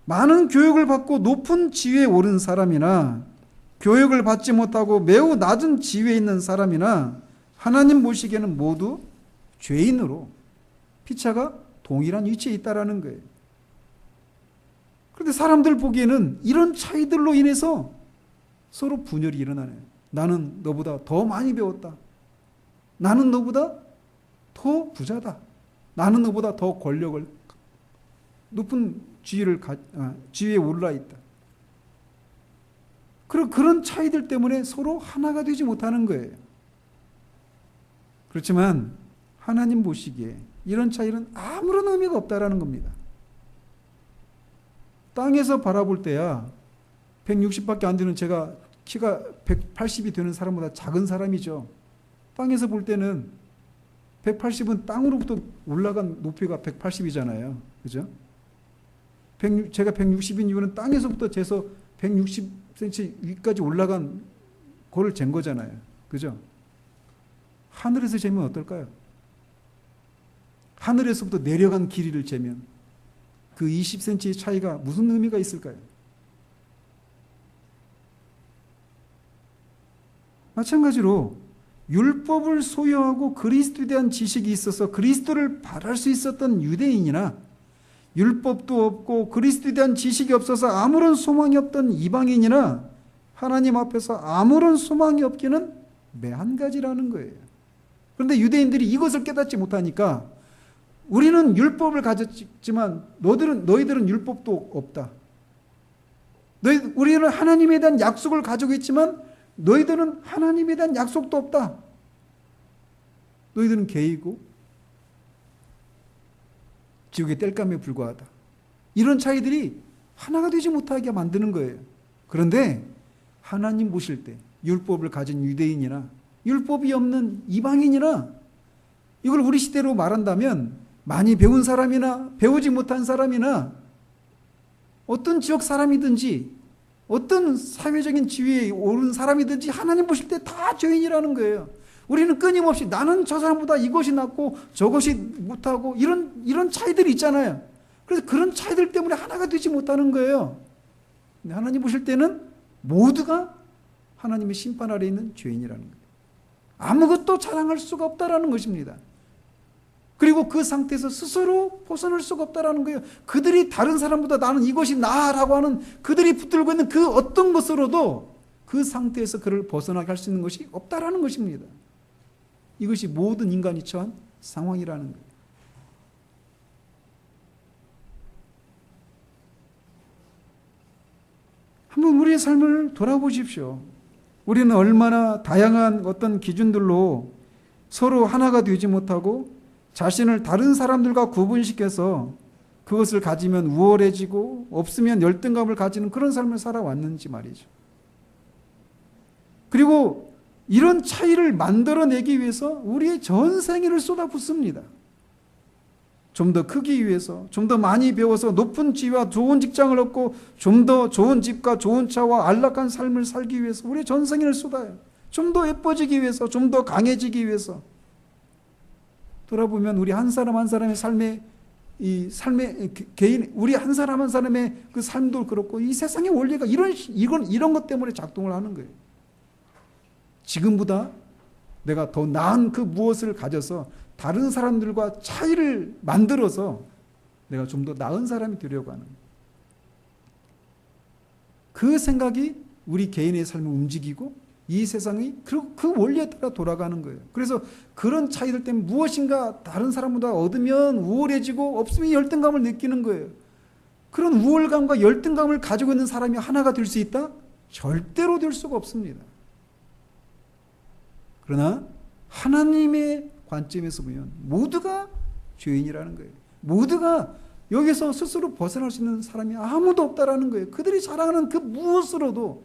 많은 교육을 받고 높은 지위에 오른 사람이나 교육을 받지 못하고 매우 낮은 지위에 있는 사람이나 하나님 보시기에는 모두 죄인으로 피차가 동일한 위치에 있다라는 거예요. 그런데 사람들 보기에는 이런 차이들로 인해서 서로 분열이 일어나네요. 나는 너보다 더 많이 배웠다. 나는 너보다 더 부자다. 나는 너보다 더 권력을 높은 지위에 올라 있다. 그런 차이들 때문에 서로 하나가 되지 못하는 거예요. 그렇지만 하나님 보시기에 이런 차이는 아무런 의미가 없다라는 겁니다. 땅에서 바라볼 때야 160밖에 안 되는 제가 키가 180이 되는 사람보다 작은 사람이죠. 땅에서 볼 때는 180은 땅으로부터 올라간 높이가 180이잖아요. 그죠? 제가 160인 이유는 땅에서부터 재서 160cm 위까지 올라간 거를 잰 거잖아요. 그죠? 하늘에서 재면 어떨까요? 하늘에서부터 내려간 길이를 재면 그 20cm의 차이가 무슨 의미가 있을까요? 마찬가지로 율법을 소유하고 그리스도에 대한 지식이 있어서 그리스도를 바랄 수 있었던 유대인이나 율법도 없고 그리스도에 대한 지식이 없어서 아무런 소망이 없던 이방인이나 하나님 앞에서 아무런 소망이 없기는 매한 가지라는 거예요. 그런데 유대인들이 이것을 깨닫지 못하니까 우리는 율법을 가졌지만 너희들은 율법도 없다. 우리는 하나님에 대한 약속을 가지고 있지만 너희들은 하나님에 대한 약속도 없다. 너희들은 개이고 지옥의 땔감에 불과하다. 이런 차이들이 하나가 되지 못하게 만드는 거예요. 그런데 하나님 보실 때 율법을 가진 유대인이나 율법이 없는 이방인이나 이걸 우리 시대로 말한다면 많이 배운 사람이나 배우지 못한 사람이나 어떤 지역 사람이든지 어떤 사회적인 지위에 오른 사람이든지 하나님 보실 때 다 죄인이라는 거예요. 우리는 끊임없이 나는 저 사람보다 이것이 낫고 저것이 못하고 이런 차이들이 있잖아요. 그래서 그런 차이들 때문에 하나가 되지 못하는 거예요. 근데 하나님 보실 때는 모두가 하나님의 심판 아래 있는 죄인이라는 거예요. 아무것도 자랑할 수가 없다라는 것입니다. 그리고 그 상태에서 스스로 벗어날 수가 없다라는 거예요. 그들이 다른 사람보다 나는 이것이 나아라고 하는 그들이 붙들고 있는 그 어떤 것으로도 그 상태에서 그를 벗어나게 할 수 있는 것이 없다라는 것입니다. 이것이 모든 인간이 처한 상황이라는 거예요. 한번 우리의 삶을 돌아보십시오. 우리는 얼마나 다양한 어떤 기준들로 서로 하나가 되지 못하고 자신을 다른 사람들과 구분시켜서 그것을 가지면 우월해지고 없으면 열등감을 가지는 그런 삶을 살아왔는지 말이죠. 그리고 이런 차이를 만들어내기 위해서 우리의 전 생애를 쏟아붓습니다. 좀 더 크기 위해서, 좀 더 많이 배워서 높은 지위와 좋은 직장을 얻고 좀 더 좋은 집과 좋은 차와 안락한 삶을 살기 위해서 우리 전생을 쏟아요. 좀 더 예뻐지기 위해서, 좀 더 강해지기 위해서. 돌아보면 우리 한 사람 한 사람의 삶의 개인, 우리 한 사람 한 사람의 그 삶도 그렇고 이 세상의 원리가 이런 것 때문에 작동을 하는 거예요. 지금보다 내가 더 나은 그 무엇을 가져서 다른 사람들과 차이를 만들어서 내가 좀 더 나은 사람이 되려고 하는 그 생각이 우리 개인의 삶을 움직이고 이 세상이 그 원리에 따라 돌아가는 거예요. 그래서 그런 차이들 때문에 무엇인가 다른 사람보다 얻으면 우월해지고 없으면 열등감을 느끼는 거예요. 그런 우월감과 열등감을 가지고 있는 사람이 하나가 될 수 있다? 절대로 될 수가 없습니다. 그러나 하나님의 관점에서 보면 모두가 죄인이라는 거예요. 모두가 여기서 스스로 벗어날 수 있는 사람이 아무도 없다라는 거예요. 그들이 자랑하는 그 무엇으로도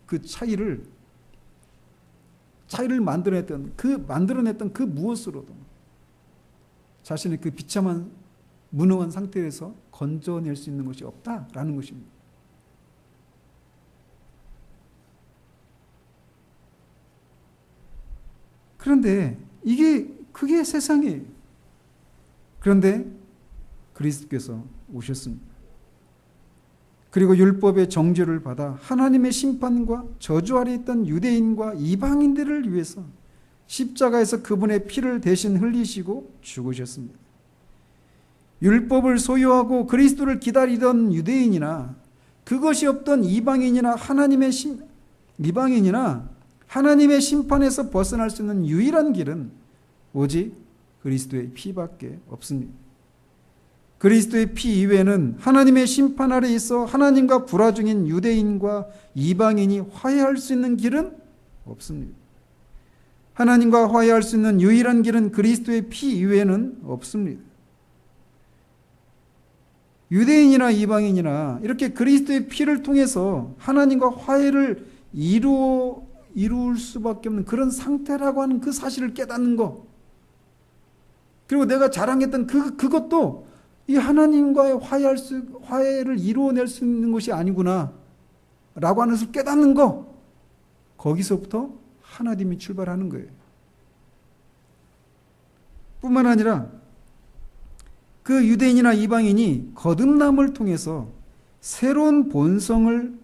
그 차이를 만들어냈던 그 무엇으로도 자신의 그 비참한 무능한 상태에서 건져낼 수 있는 것이 없다라는 것입니다. 그런데 그게 세상이에요. 그런데 그리스도께서 오셨습니다. 그리고 율법의 정죄를 받아 하나님의 심판과 저주 아래 있던 유대인과 이방인들을 위해서 십자가에서 그분의 피를 대신 흘리시고 죽으셨습니다. 율법을 소유하고 그리스도를 기다리던 유대인이나 그것이 없던 이방인이나 하나님의 심판에서 벗어날 수 있는 유일한 길은 오직 그리스도의 피밖에 없습니다. 그리스도의 피 이외에는 하나님의 심판 아래 있어 하나님과 불화 중인 유대인과 이방인이 화해할 수 있는 길은 없습니다. 하나님과 화해할 수 있는 유일한 길은 그리스도의 피 이외에는 없습니다. 유대인이나 이방인이나 이렇게 그리스도의 피를 통해서 하나님과 화해를 이룰 수밖에 없는 그런 상태라고 하는 그 사실을 깨닫는 것, 그리고 내가 자랑했던 그것도 이 하나님과의 화해를 이루어낼 수 있는 것이 아니구나 라고 하는 것을 깨닫는 것, 거기서부터 하나님이 출발하는 거예요. 뿐만 아니라 그 유대인이나 이방인이 거듭남을 통해서 새로운 본성을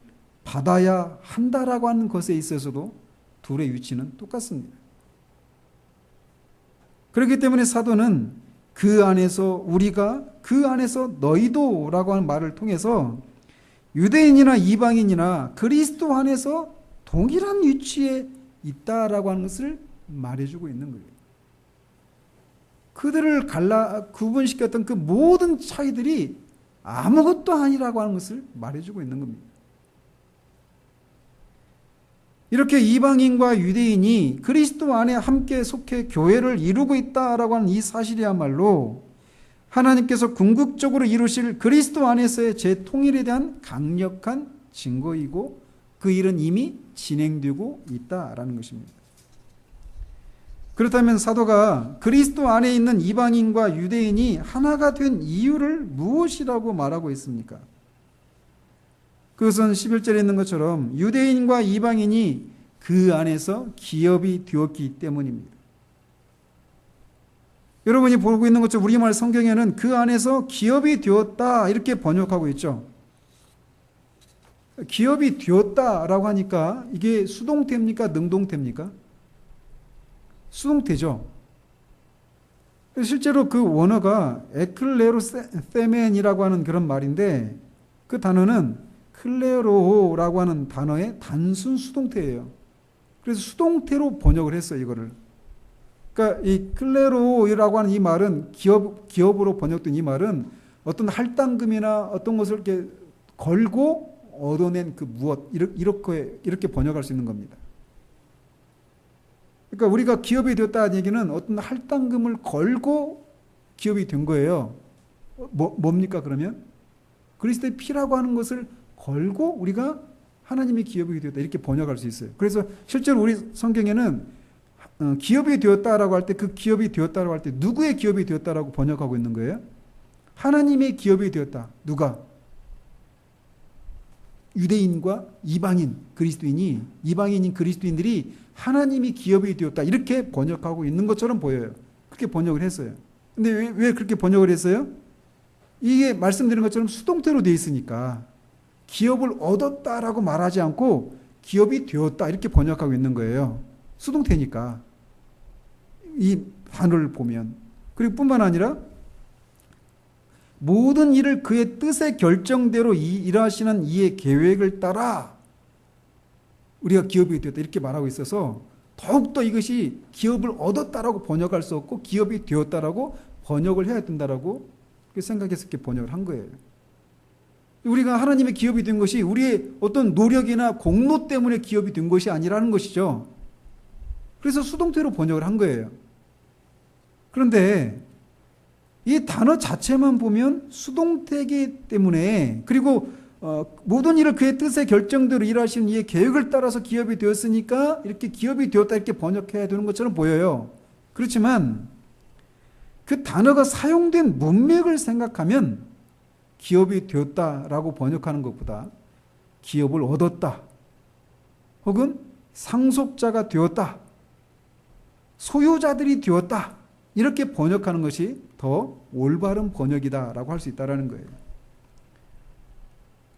받아야 한다라고 하는 것에 있어서도 둘의 위치는 똑같습니다. 그렇기 때문에 사도는 우리가 그 안에서 너희도라고 하는 말을 통해서 유대인이나 이방인이나 그리스도 안에서 동일한 위치에 있다라고 하는 것을 말해주고 있는 거예요. 그들을 구분시켰던 그 모든 차이들이 아무것도 아니라고 하는 것을 말해주고 있는 겁니다. 이렇게 이방인과 유대인이 그리스도 안에 함께 속해 교회를 이루고 있다라고 하는 이 사실이야말로 하나님께서 궁극적으로 이루실 그리스도 안에서의 재통일에 대한 강력한 증거이고 그 일은 이미 진행되고 있다라는 것입니다. 그렇다면 사도가 그리스도 안에 있는 이방인과 유대인이 하나가 된 이유를 무엇이라고 말하고 있습니까? 그것은 11절에 있는 것처럼 유대인과 이방인이 그 안에서 기업이 되었기 때문입니다. 여러분이 보고 있는 것처럼 우리말 성경에는 그 안에서 기업이 되었다 이렇게 번역하고 있죠. 기업이 되었다라고 하니까 이게 수동태입니까? 능동태입니까? 수동태죠. 실제로 그 원어가 에클레로세멘이라고 하는 그런 말인데 그 단어는 클레로라고 하는 단어의 단순 수동태예요. 그래서 수동태로 번역을 했어요, 이거를. 그러니까 이 클레로라고 하는 이 말은 기업으로 번역된 이 말은 어떤 할당금이나 어떤 것을 이렇게 걸고 얻어낸 그 무엇 이렇게 번역할 수 있는 겁니다. 그러니까 우리가 기업이 되었다는 얘기는 어떤 할당금을 걸고 기업이 된 거예요. 뭡니까 그러면? 그리스도의 피라고 하는 것을 걸고 우리가 하나님의 기업이 되었다 이렇게 번역할 수 있어요. 그래서 실제로 우리 성경에는 기업이 되었다라고 할 때 그 기업이 되었다라고 할 때 누구의 기업이 되었다라고 번역하고 있는 거예요? 하나님의 기업이 되었다. 누가? 유대인과 이방인 그리스도인이 이방인인 그리스도인들이 하나님이 기업이 되었다. 이렇게 번역하고 있는 것처럼 보여요. 그렇게 번역을 했어요. 근데 왜 그렇게 번역을 했어요? 이게 말씀드린 것처럼 수동태로 되어 있으니까 기업을 얻었다라고 말하지 않고 기업이 되었다 이렇게 번역하고 있는 거예요. 수동태니까 이 단어를 보면. 그리고 뿐만 아니라 모든 일을 그의 뜻의 결정대로 일하시는 이의 계획을 따라 우리가 기업이 되었다 이렇게 말하고 있어서 더욱더 이것이 기업을 얻었다라고 번역할 수 없고 기업이 되었다라고 번역을 해야 된다라고 생각해서 이렇게 번역을 한 거예요. 우리가 하나님의 기업이 된 것이 우리의 어떤 노력이나 공로 때문에 기업이 된 것이 아니라는 것이죠. 그래서 수동태로 번역을 한 거예요. 그런데 이 단어 자체만 보면 수동태이기 때문에 그리고 모든 일을 그의 뜻의 결정대로 일하시는 이의 계획을 따라서 기업이 되었으니까 이렇게 기업이 되었다 이렇게 번역해야 되는 것처럼 보여요. 그렇지만 그 단어가 사용된 문맥을 생각하면 기업이 되었다라고 번역하는 것보다 기업을 얻었다 혹은 상속자가 되었다 소유자들이 되었다 이렇게 번역하는 것이 더 올바른 번역이다라고 할 수 있다는 거예요.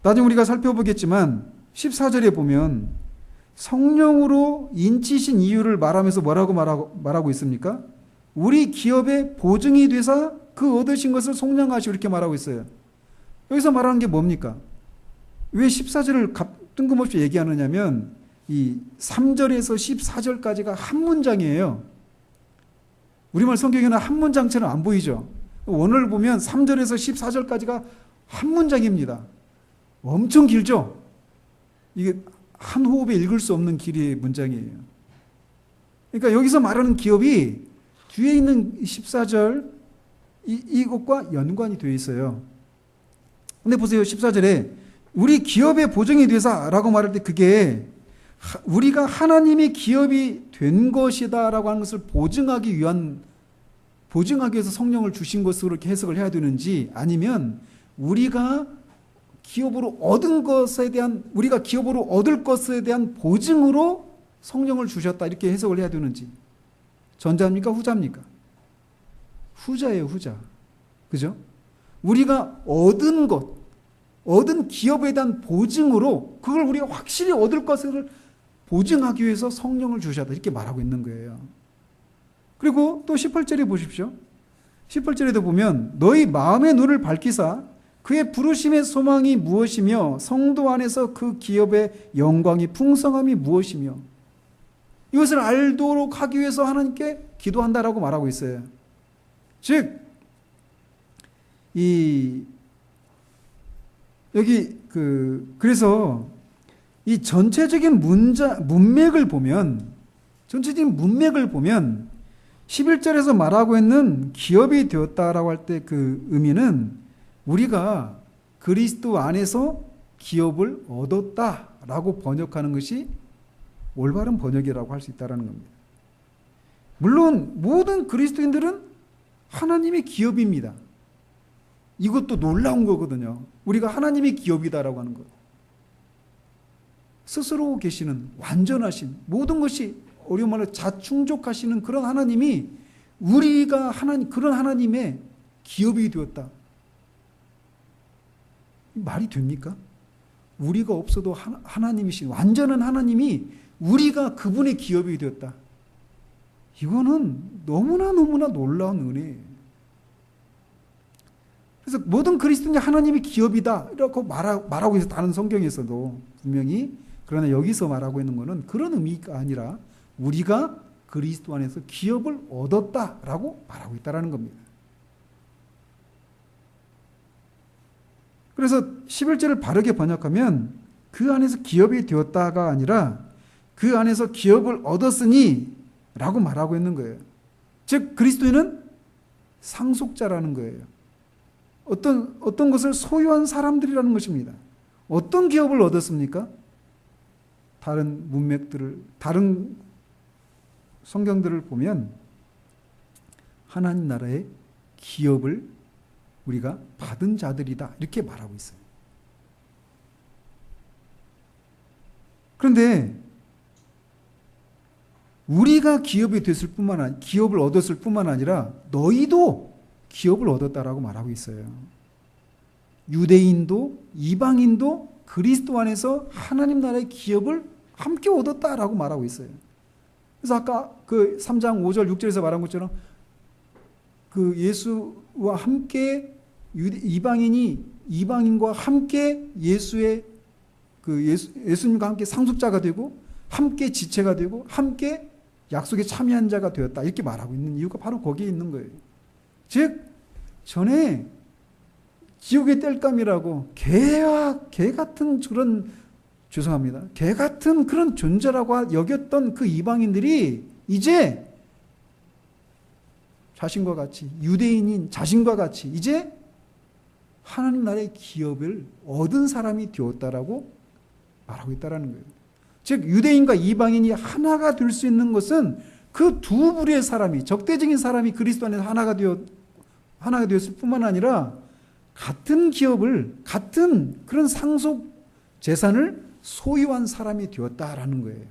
나중에 우리가 살펴보겠지만 14절에 보면 성령으로 인치신 이유를 말하면서 뭐라고 말하고 있습니까? 우리 기업의 보증이 되사 그 얻으신 것을 속량하시고 이렇게 말하고 있어요. 여기서 말하는 게 뭡니까? 왜 14절을 뜬금없이 얘기하느냐면 이 3절에서 14절까지가 한 문장이에요. 우리말 성경에는 한 문장처럼 안 보이죠. 원어를 보면 3절에서 14절까지가 한 문장입니다. 엄청 길죠? 이게 한 호흡에 읽을 수 없는 길이의 문장이에요. 그러니까 여기서 말하는 기업이 뒤에 있는 14절 이것과 연관이 되어 있어요. 근데 보세요. 14절에 우리 기업의 보증이 되사라고 말할 때 그게 우리가 하나님의 기업이 된 것이다라고 하는 것을 보증하기 위해서 성령을 주신 것으로 이렇게 해석을 해야 되는지 아니면 우리가 기업으로 얻은 것에 대한 우리가 기업으로 얻을 것에 대한 보증으로 성령을 주셨다 이렇게 해석을 해야 되는지 전자입니까 후자입니까? 후자예요 후자. 그죠? 우리가 얻은 기업에 대한 보증으로 그걸 우리가 확실히 얻을 것을 보증하기 위해서 성령을 주셨다 이렇게 말하고 있는 거예요. 그리고 또 18절에 보십시오. 18절에도 보면 너희 마음의 눈을 밝히사 그의 부르심의 소망이 무엇이며 성도 안에서 그 기업의 영광이 풍성함이 무엇이며 이것을 알도록 하기 위해서 하나님께 기도한다라고 말하고 있어요. 즉 그래서 이 전체적인 문맥을 보면 11절에서 말하고 있는 기업이 되었다라고 할 때 그 의미는 우리가 그리스도 안에서 기업을 얻었다라고 번역하는 것이 올바른 번역이라고 할 수 있다는 겁니다. 물론 모든 그리스도인들은 하나님의 기업입니다. 이것도 놀라운 거거든요. 우리가 하나님의 기업이다라고 하는 것. 스스로 계시는 완전하신 모든 것이 어려운 말로 자충족하시는 그런 하나님이 우리가 그런 하나님의 기업이 되었다. 말이 됩니까? 우리가 없어도 하나님이신 완전한 하나님이 우리가 그분의 기업이 되었다. 이거는 너무나 놀라운 은혜예요. 그래서 모든 그리스도인이 하나님의 기업이다 이렇게 말하고 있어. 다른 성경에서도 분명히. 그러나 여기서 말하고 있는 것은 그런 의미가 아니라 우리가 그리스도 안에서 기업을 얻었다라고 말하고 있다는 겁니다. 그래서 11절을 바르게 번역하면 그 안에서 기업이 되었다가 아니라 그 안에서 기업을 얻었으니 라고 말하고 있는 거예요. 즉 그리스도인은 상속자라는 거예요. 어떤 것을 소유한 사람들이라는 것입니다. 어떤 기업을 얻었습니까? 다른 문맥들을 다른 성경들을 보면 하나님 나라의 기업을 우리가 받은 자들이다 이렇게 말하고 있어요. 그런데 우리가 기업이 됐을 뿐만 아니라 기업을 얻었을 뿐만 아니라 너희도 기업을 얻었다라고 말하고 있어요. 유대인도 이방인도 그리스도 안에서 하나님 나라의 기업을 함께 얻었다라고 말하고 있어요. 그래서 아까 그 3장 5절 6절에서 말한 것처럼 그 예수와 함께 이방인과 함께 예수님과 함께 상속자가 되고 함께 지체가 되고 함께 약속에 참여한 자가 되었다 이렇게 말하고 있는 이유가 바로 거기에 있는 거예요. 즉 전에 지옥의 땔감이라고 개 같은 그런 죄송합니다. 개 같은 그런 존재라고 여겼던 그 이방인들이 이제 자신과 같이 유대인인 자신과 같이 이제 하나님 나라의 기업을 얻은 사람이 되었다라고 말하고 있다라는 거예요. 즉 유대인과 이방인이 하나가 될 수 있는 것은 그 두 부류의 사람이 적대적인 사람이 그리스도 안에서 하나가 되었을 뿐만 아니라 같은 기업을 같은 그런 상속 재산을 소유한 사람이 되었다라는 거예요.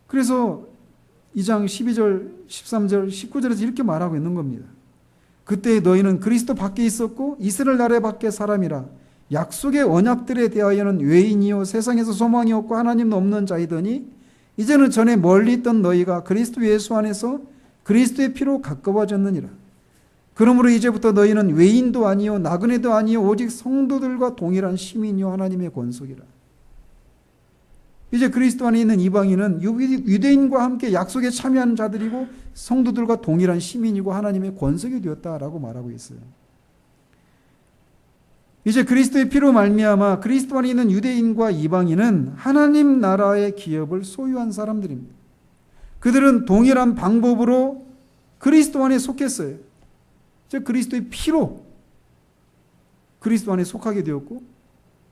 그래서 2장 12절, 13절, 19절에서 이렇게 말하고 있는 겁니다. 그때 너희는 그리스도 밖에 있었고 이스라엘 나라 밖에 사람이라 약속의 언약들에 대하여는 외인이요 세상에서 소망이 없고 하나님 없는 자이더니 이제는 전에 멀리 있던 너희가 그리스도 예수 안에서 그리스도의 피로 가까워졌느니라. 그러므로 이제부터 너희는 외인도 아니요 나그네도 아니요 오직 성도들과 동일한 시민이요 하나님의 권속이라. 이제 그리스도 안에 있는 이방인은 유대인과 함께 약속에 참여하는 자들이고 성도들과 동일한 시민이고 하나님의 권속이 되었다라고 말하고 있어요. 이제 그리스도의 피로 말미암아 그리스도 안에 있는 유대인과 이방인은 하나님 나라의 기업을 소유한 사람들입니다. 그들은 동일한 방법으로 그리스도 안에 속했어요. 즉 그리스도의 피로 그리스도 안에 속하게 되었고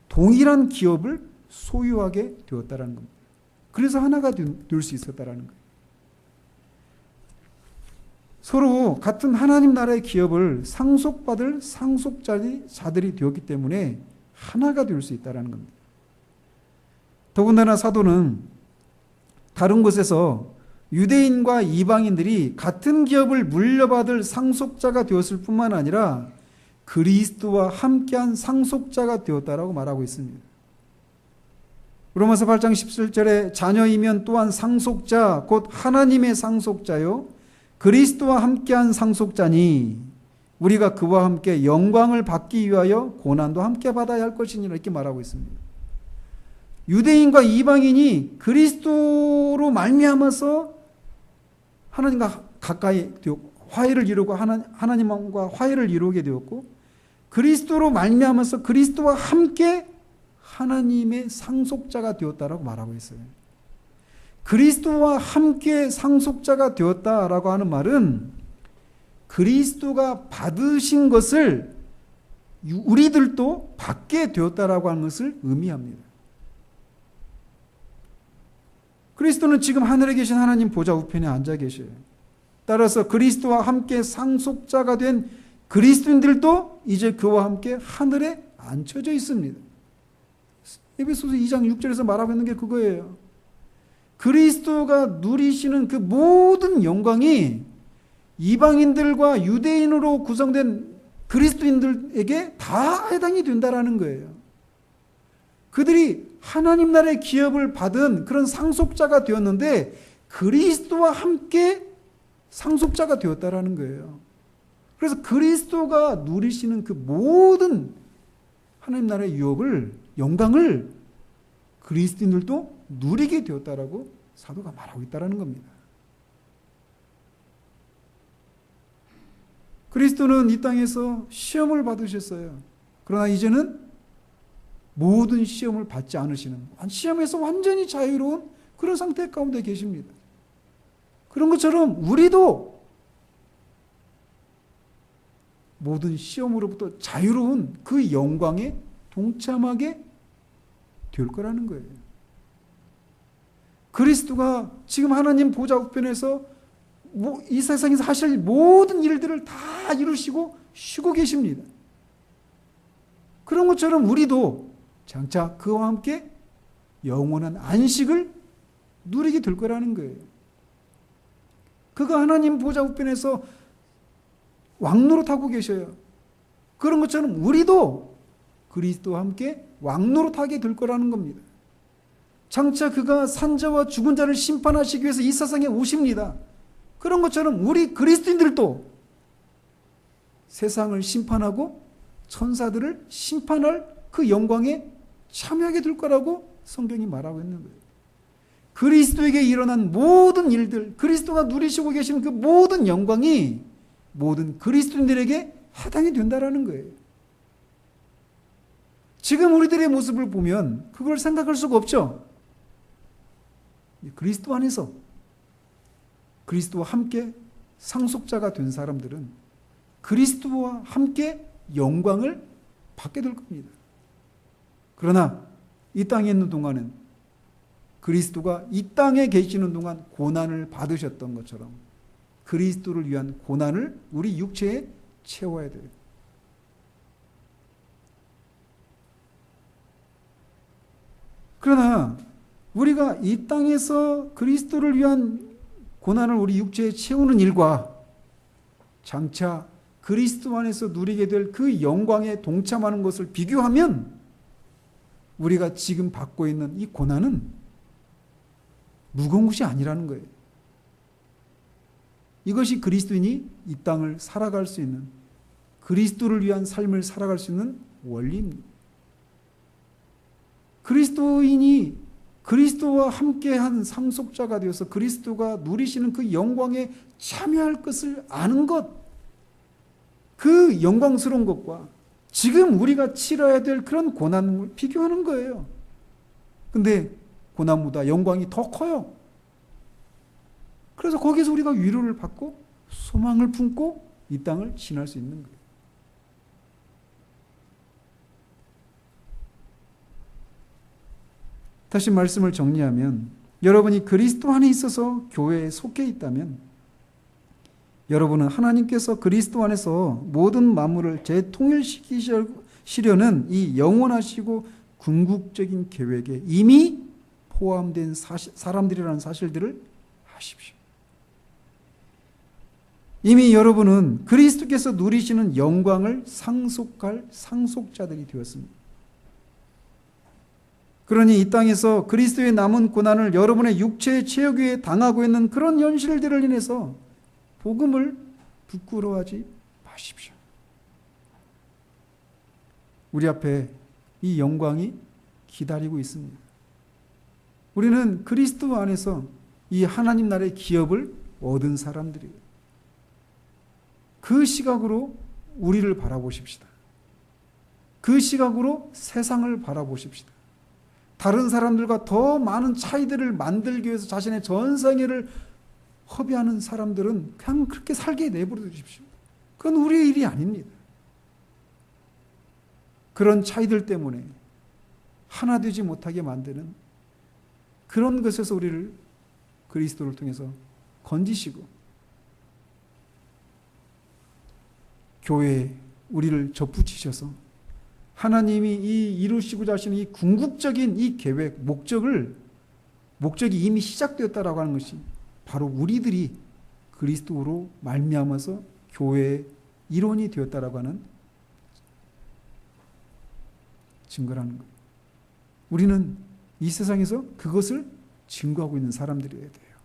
동일한 기업을 소유하게 되었다라는 겁니다. 그래서 하나가 될 수 있었다라는 거예요. 서로 같은 하나님 나라의 기업을 상속받을 상속자들이 되었기 때문에 하나가 될 수 있다라는 겁니다. 더군다나 사도는 다른 곳에서 유대인과 이방인들이 같은 기업을 물려받을 상속자가 되었을 뿐만 아니라 그리스도와 함께한 상속자가 되었다라고 말하고 있습니다. 로마서 8장 17절에 자녀이면 또한 상속자 곧 하나님의 상속자요 그리스도와 함께한 상속자니 우리가 그와 함께 영광을 받기 위하여 고난도 함께 받아야 할 것이니라 이렇게 말하고 있습니다. 유대인과 이방인이 그리스도로 말미암아서 하나님과 가까이 되었고 화해를 이루고 하나님과 화해를 이루게 되었고 그리스도로 말미암아서 그리스도와 함께 하나님의 상속자가 되었다라고 말하고 있어요. 그리스도와 함께 상속자가 되었다라고 하는 말은 그리스도가 받으신 것을 우리들도 받게 되었다라고 하는 것을 의미합니다. 그리스도는 지금 하늘에 계신 하나님 보좌 우편에 앉아 계셔요. 따라서 그리스도와 함께 상속자가 된 그리스도인들도 이제 그와 함께 하늘에 앉혀져 있습니다. 에베소서 2장 6절에서 말하고 있는 게 그거예요. 그리스도가 누리시는 그 모든 영광이 이방인들과 유대인으로 구성된 그리스도인들에게 다 해당이 된다라는 거예요. 그들이 하나님 나라의 기업을 받은 그런 상속자가 되었는데 그리스도와 함께 상속자가 되었다라는 거예요. 그래서 그리스도가 누리시는 그 모든 하나님 나라의 유업을 영광을 그리스도인들도 누리게 되었다라고 사도가 말하고 있다라는 겁니다. 그리스도는 이 땅에서 시험을 받으셨어요. 그러나 이제는 모든 시험을 받지 않으시는 시험에서 완전히 자유로운 그런 상태 가운데 계십니다. 그런 것처럼 우리도 모든 시험으로부터 자유로운 그 영광에 동참하게 될 거라는 거예요. 그리스도가 지금 하나님 보좌 우편에서 이 세상에서 하실 모든 일들을 다 이루시고 쉬고 계십니다. 그런 것처럼 우리도 장차 그와 함께 영원한 안식을 누리게 될 거라는 거예요. 그가 하나님 보좌 우편에서 왕노릇하고 계셔요. 그런 것처럼 우리도 그리스도와 함께 왕노릇하게 될 거라는 겁니다. 장차 그가 산자와 죽은 자를 심판하시기 위해서 이 세상에 오십니다. 그런 것처럼 우리 그리스도인들도 세상을 심판하고 천사들을 심판할 그 영광에 참여하게 될 거라고 성경이 말하고 있는 거예요. 그리스도에게 일어난 모든 일들, 그리스도가 누리시고 계신 그 모든 영광이 모든 그리스도인들에게 해당이 된다라는 거예요. 지금 우리들의 모습을 보면 그걸 생각할 수가 없죠. 그리스도 안에서 그리스도와 함께 상속자가 된 사람들은 그리스도와 함께 영광을 받게 될 겁니다. 그러나 이 땅에 있는 동안은 그리스도가 이 땅에 계시는 동안 고난을 받으셨던 것처럼 그리스도를 위한 고난을 우리 육체에 채워야 돼요. 그러나 우리가 이 땅에서 그리스도를 위한 고난을 우리 육체에 채우는 일과 장차 그리스도 안에서 누리게 될 그 영광에 동참하는 것을 비교하면 우리가 지금 받고 있는 이 고난은 무거운 것이 아니라는 거예요. 이것이 그리스도인이 이 땅을 살아갈 수 있는, 그리스도를 위한 삶을 살아갈 수 있는 원리입니다. 그리스도인이 그리스도와 함께한 상속자가 되어서 그리스도가 누리시는 그 영광에 참여할 것을 아는 것, 그 영광스러운 것과 지금 우리가 치러야 될 그런 고난을 비교하는 거예요. 근데 고난보다 영광이 더 커요. 그래서 거기서 우리가 위로를 받고 소망을 품고 이 땅을 지날 수 있는 거예요. 다시 말씀을 정리하면 여러분이 그리스도 안에 있어서 교회에 속해 있다면 여러분은 하나님께서 그리스도 안에서 모든 만물을 재통일시키시려는 이 영원하시고 궁극적인 계획에 이미 포함된 사람들이라는 사실들을 아십시오. 이미 여러분은 그리스도께서 누리시는 영광을 상속할 상속자들이 되었습니다. 그러니 이 땅에서 그리스도의 남은 고난을 여러분의 육체의 체육에 당하고 있는 그런 현실들을 인해서 복음을 부끄러워하지 마십시오. 우리 앞에 이 영광이 기다리고 있습니다. 우리는 그리스도 안에서 이 하나님 나라의 기업을 얻은 사람들이에요. 그 시각으로 우리를 바라보십시다. 그 시각으로 세상을 바라보십시다. 다른 사람들과 더 많은 차이들을 만들기 위해서 자신의 전생애를 허비하는 사람들은 그냥 그렇게 살게 내버려 두십시오. 그건 우리의 일이 아닙니다. 그런 차이들 때문에 하나 되지 못하게 만드는 그런 것에서 우리를 그리스도를 통해서 건지시고 교회에 우리를 접붙이셔서 하나님이 이 이루시고자 하시는 이 궁극적인 이 계획, 목적이 이미 시작되었다라고 하는 것이 바로 우리들이 그리스도로 말미암아서 교회의 일원이 되었다라고 하는 증거라는 거예요. 우리는 이 세상에서 그것을 증거하고 있는 사람들이어야 돼요.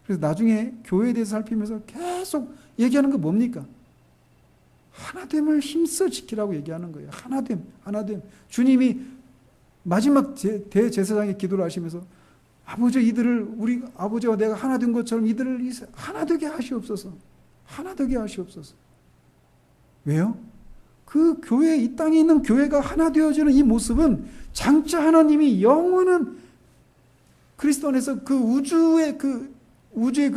그래서 나중에 교회에 대해서 살피면서 계속 얘기하는 거 뭡니까? 하나됨을 힘써 지키라고 얘기하는 거예요. 하나됨. 주님이 마지막 대제사장의 기도를 하시면서 아버지 이들을 우리 아버지와 내가 하나 된 것처럼 이들을 하나 되게 하시옵소서. 하나 되게 하시옵소서. 왜요? 그 교회, 이 땅에 있는 교회가 하나 되어지는 이 모습은 장차 하나님이 영원한 그리스도 안에서 그 우주의 그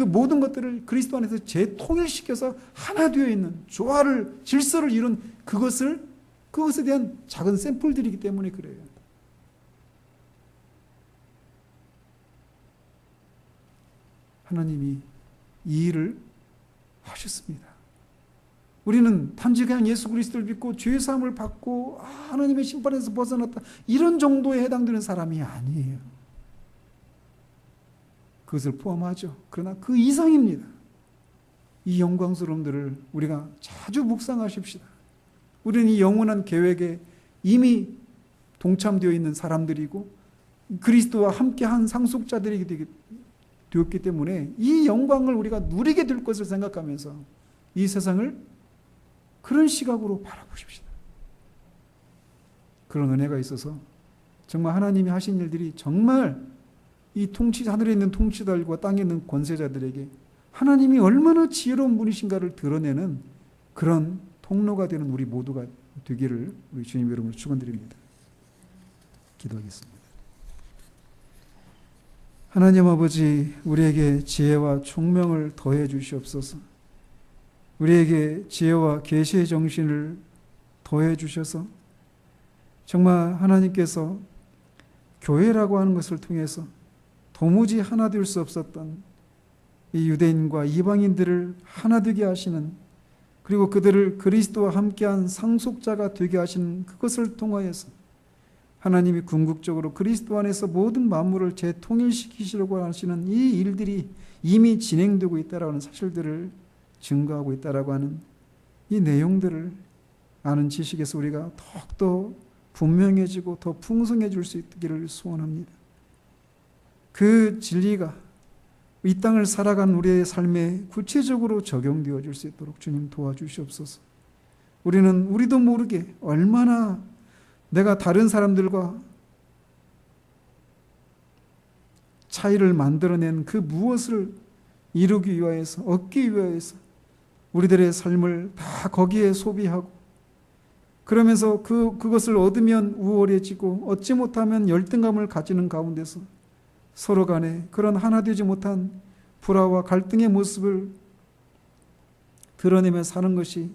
모든 것들을 그리스도 안에서 재통일시켜서 하나 되어 있는 조화를, 질서를 이룬 그것에 대한 작은 샘플들이기 때문에 그래요. 하나님이 이 일을 하셨습니다. 우리는 단지 그냥 예수 그리스도를 믿고 죄 사함을 받고 하나님의 심판에서 벗어났다 이런 정도에 해당되는 사람이 아니에요. 그것을 포함하죠. 그러나 그 이상입니다. 이 영광스러움들을 우리가 자주 묵상하십시다. 우리는 이 영원한 계획에 이미 동참되어 있는 사람들이고 그리스도와 함께한 상속자들이 되었기 때문에 이 영광을 우리가 누리게 될 것을 생각하면서 이 세상을 그런 시각으로 바라보십시다. 그런 은혜가 있어서 정말 하나님이 하신 일들이 정말 이 하늘에 있는 통치자들과 땅에 있는 권세자들에게 하나님이 얼마나 지혜로운 분이신가를 드러내는 그런 통로가 되는 우리 모두가 되기를 우리 주님 이름으로 축원드립니다. 기도하겠습니다. 하나님 아버지, 우리에게 지혜와 총명을 더해 주시옵소서. 우리에게 지혜와 계시의 정신을 더해 주셔서 정말 하나님께서 교회라고 하는 것을 통해서 도무지 하나 될 수 없었던 이 유대인과 이방인들을 하나 되게 하시는, 그리고 그들을 그리스도와 함께한 상속자가 되게 하시는 그것을 통하여서 하나님이 궁극적으로 그리스도 안에서 모든 만물을 재통일시키시려고 하시는 이 일들이 이미 진행되고 있다라는 사실들을 증거하고 있다라고 하는 이 내용들을 아는 지식에서 우리가 더욱더 분명해지고 더 풍성해질 수 있기를 소원합니다. 그 진리가 이 땅을 살아가는 우리의 삶에 구체적으로 적용되어질 수 있도록 주님 도와주시옵소서. 우리도 모르게 얼마나 내가 다른 사람들과 차이를 만들어낸 그 무엇을 이루기 위하여서, 얻기 위하여서 우리들의 삶을 다 거기에 소비하고, 그러면서 그것을 얻으면 우월해지고 얻지 못하면 열등감을 가지는 가운데서 서로 간에 그런 하나 되지 못한 불화와 갈등의 모습을 드러내며 사는 것이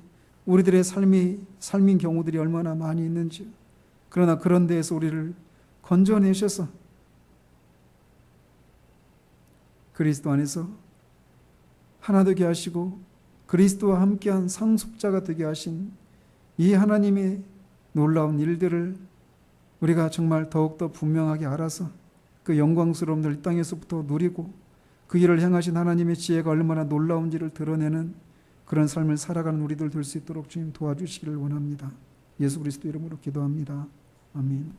우리들의 삶인 경우들이 얼마나 많이 있는지. 그러나 그런 데에서 우리를 건져내셔서 그리스도 안에서 하나 되게 하시고 그리스도와 함께한 상속자가 되게 하신 이 하나님의 놀라운 일들을 우리가 정말 더욱더 분명하게 알아서 그 영광스러움을 이 땅에서부터 누리고 그 일을 행하신 하나님의 지혜가 얼마나 놀라운지를 드러내는 그런 삶을 살아가는 우리들 될 수 있도록 주님 도와주시기를 원합니다. 예수 그리스도 이름으로 기도합니다. 아멘.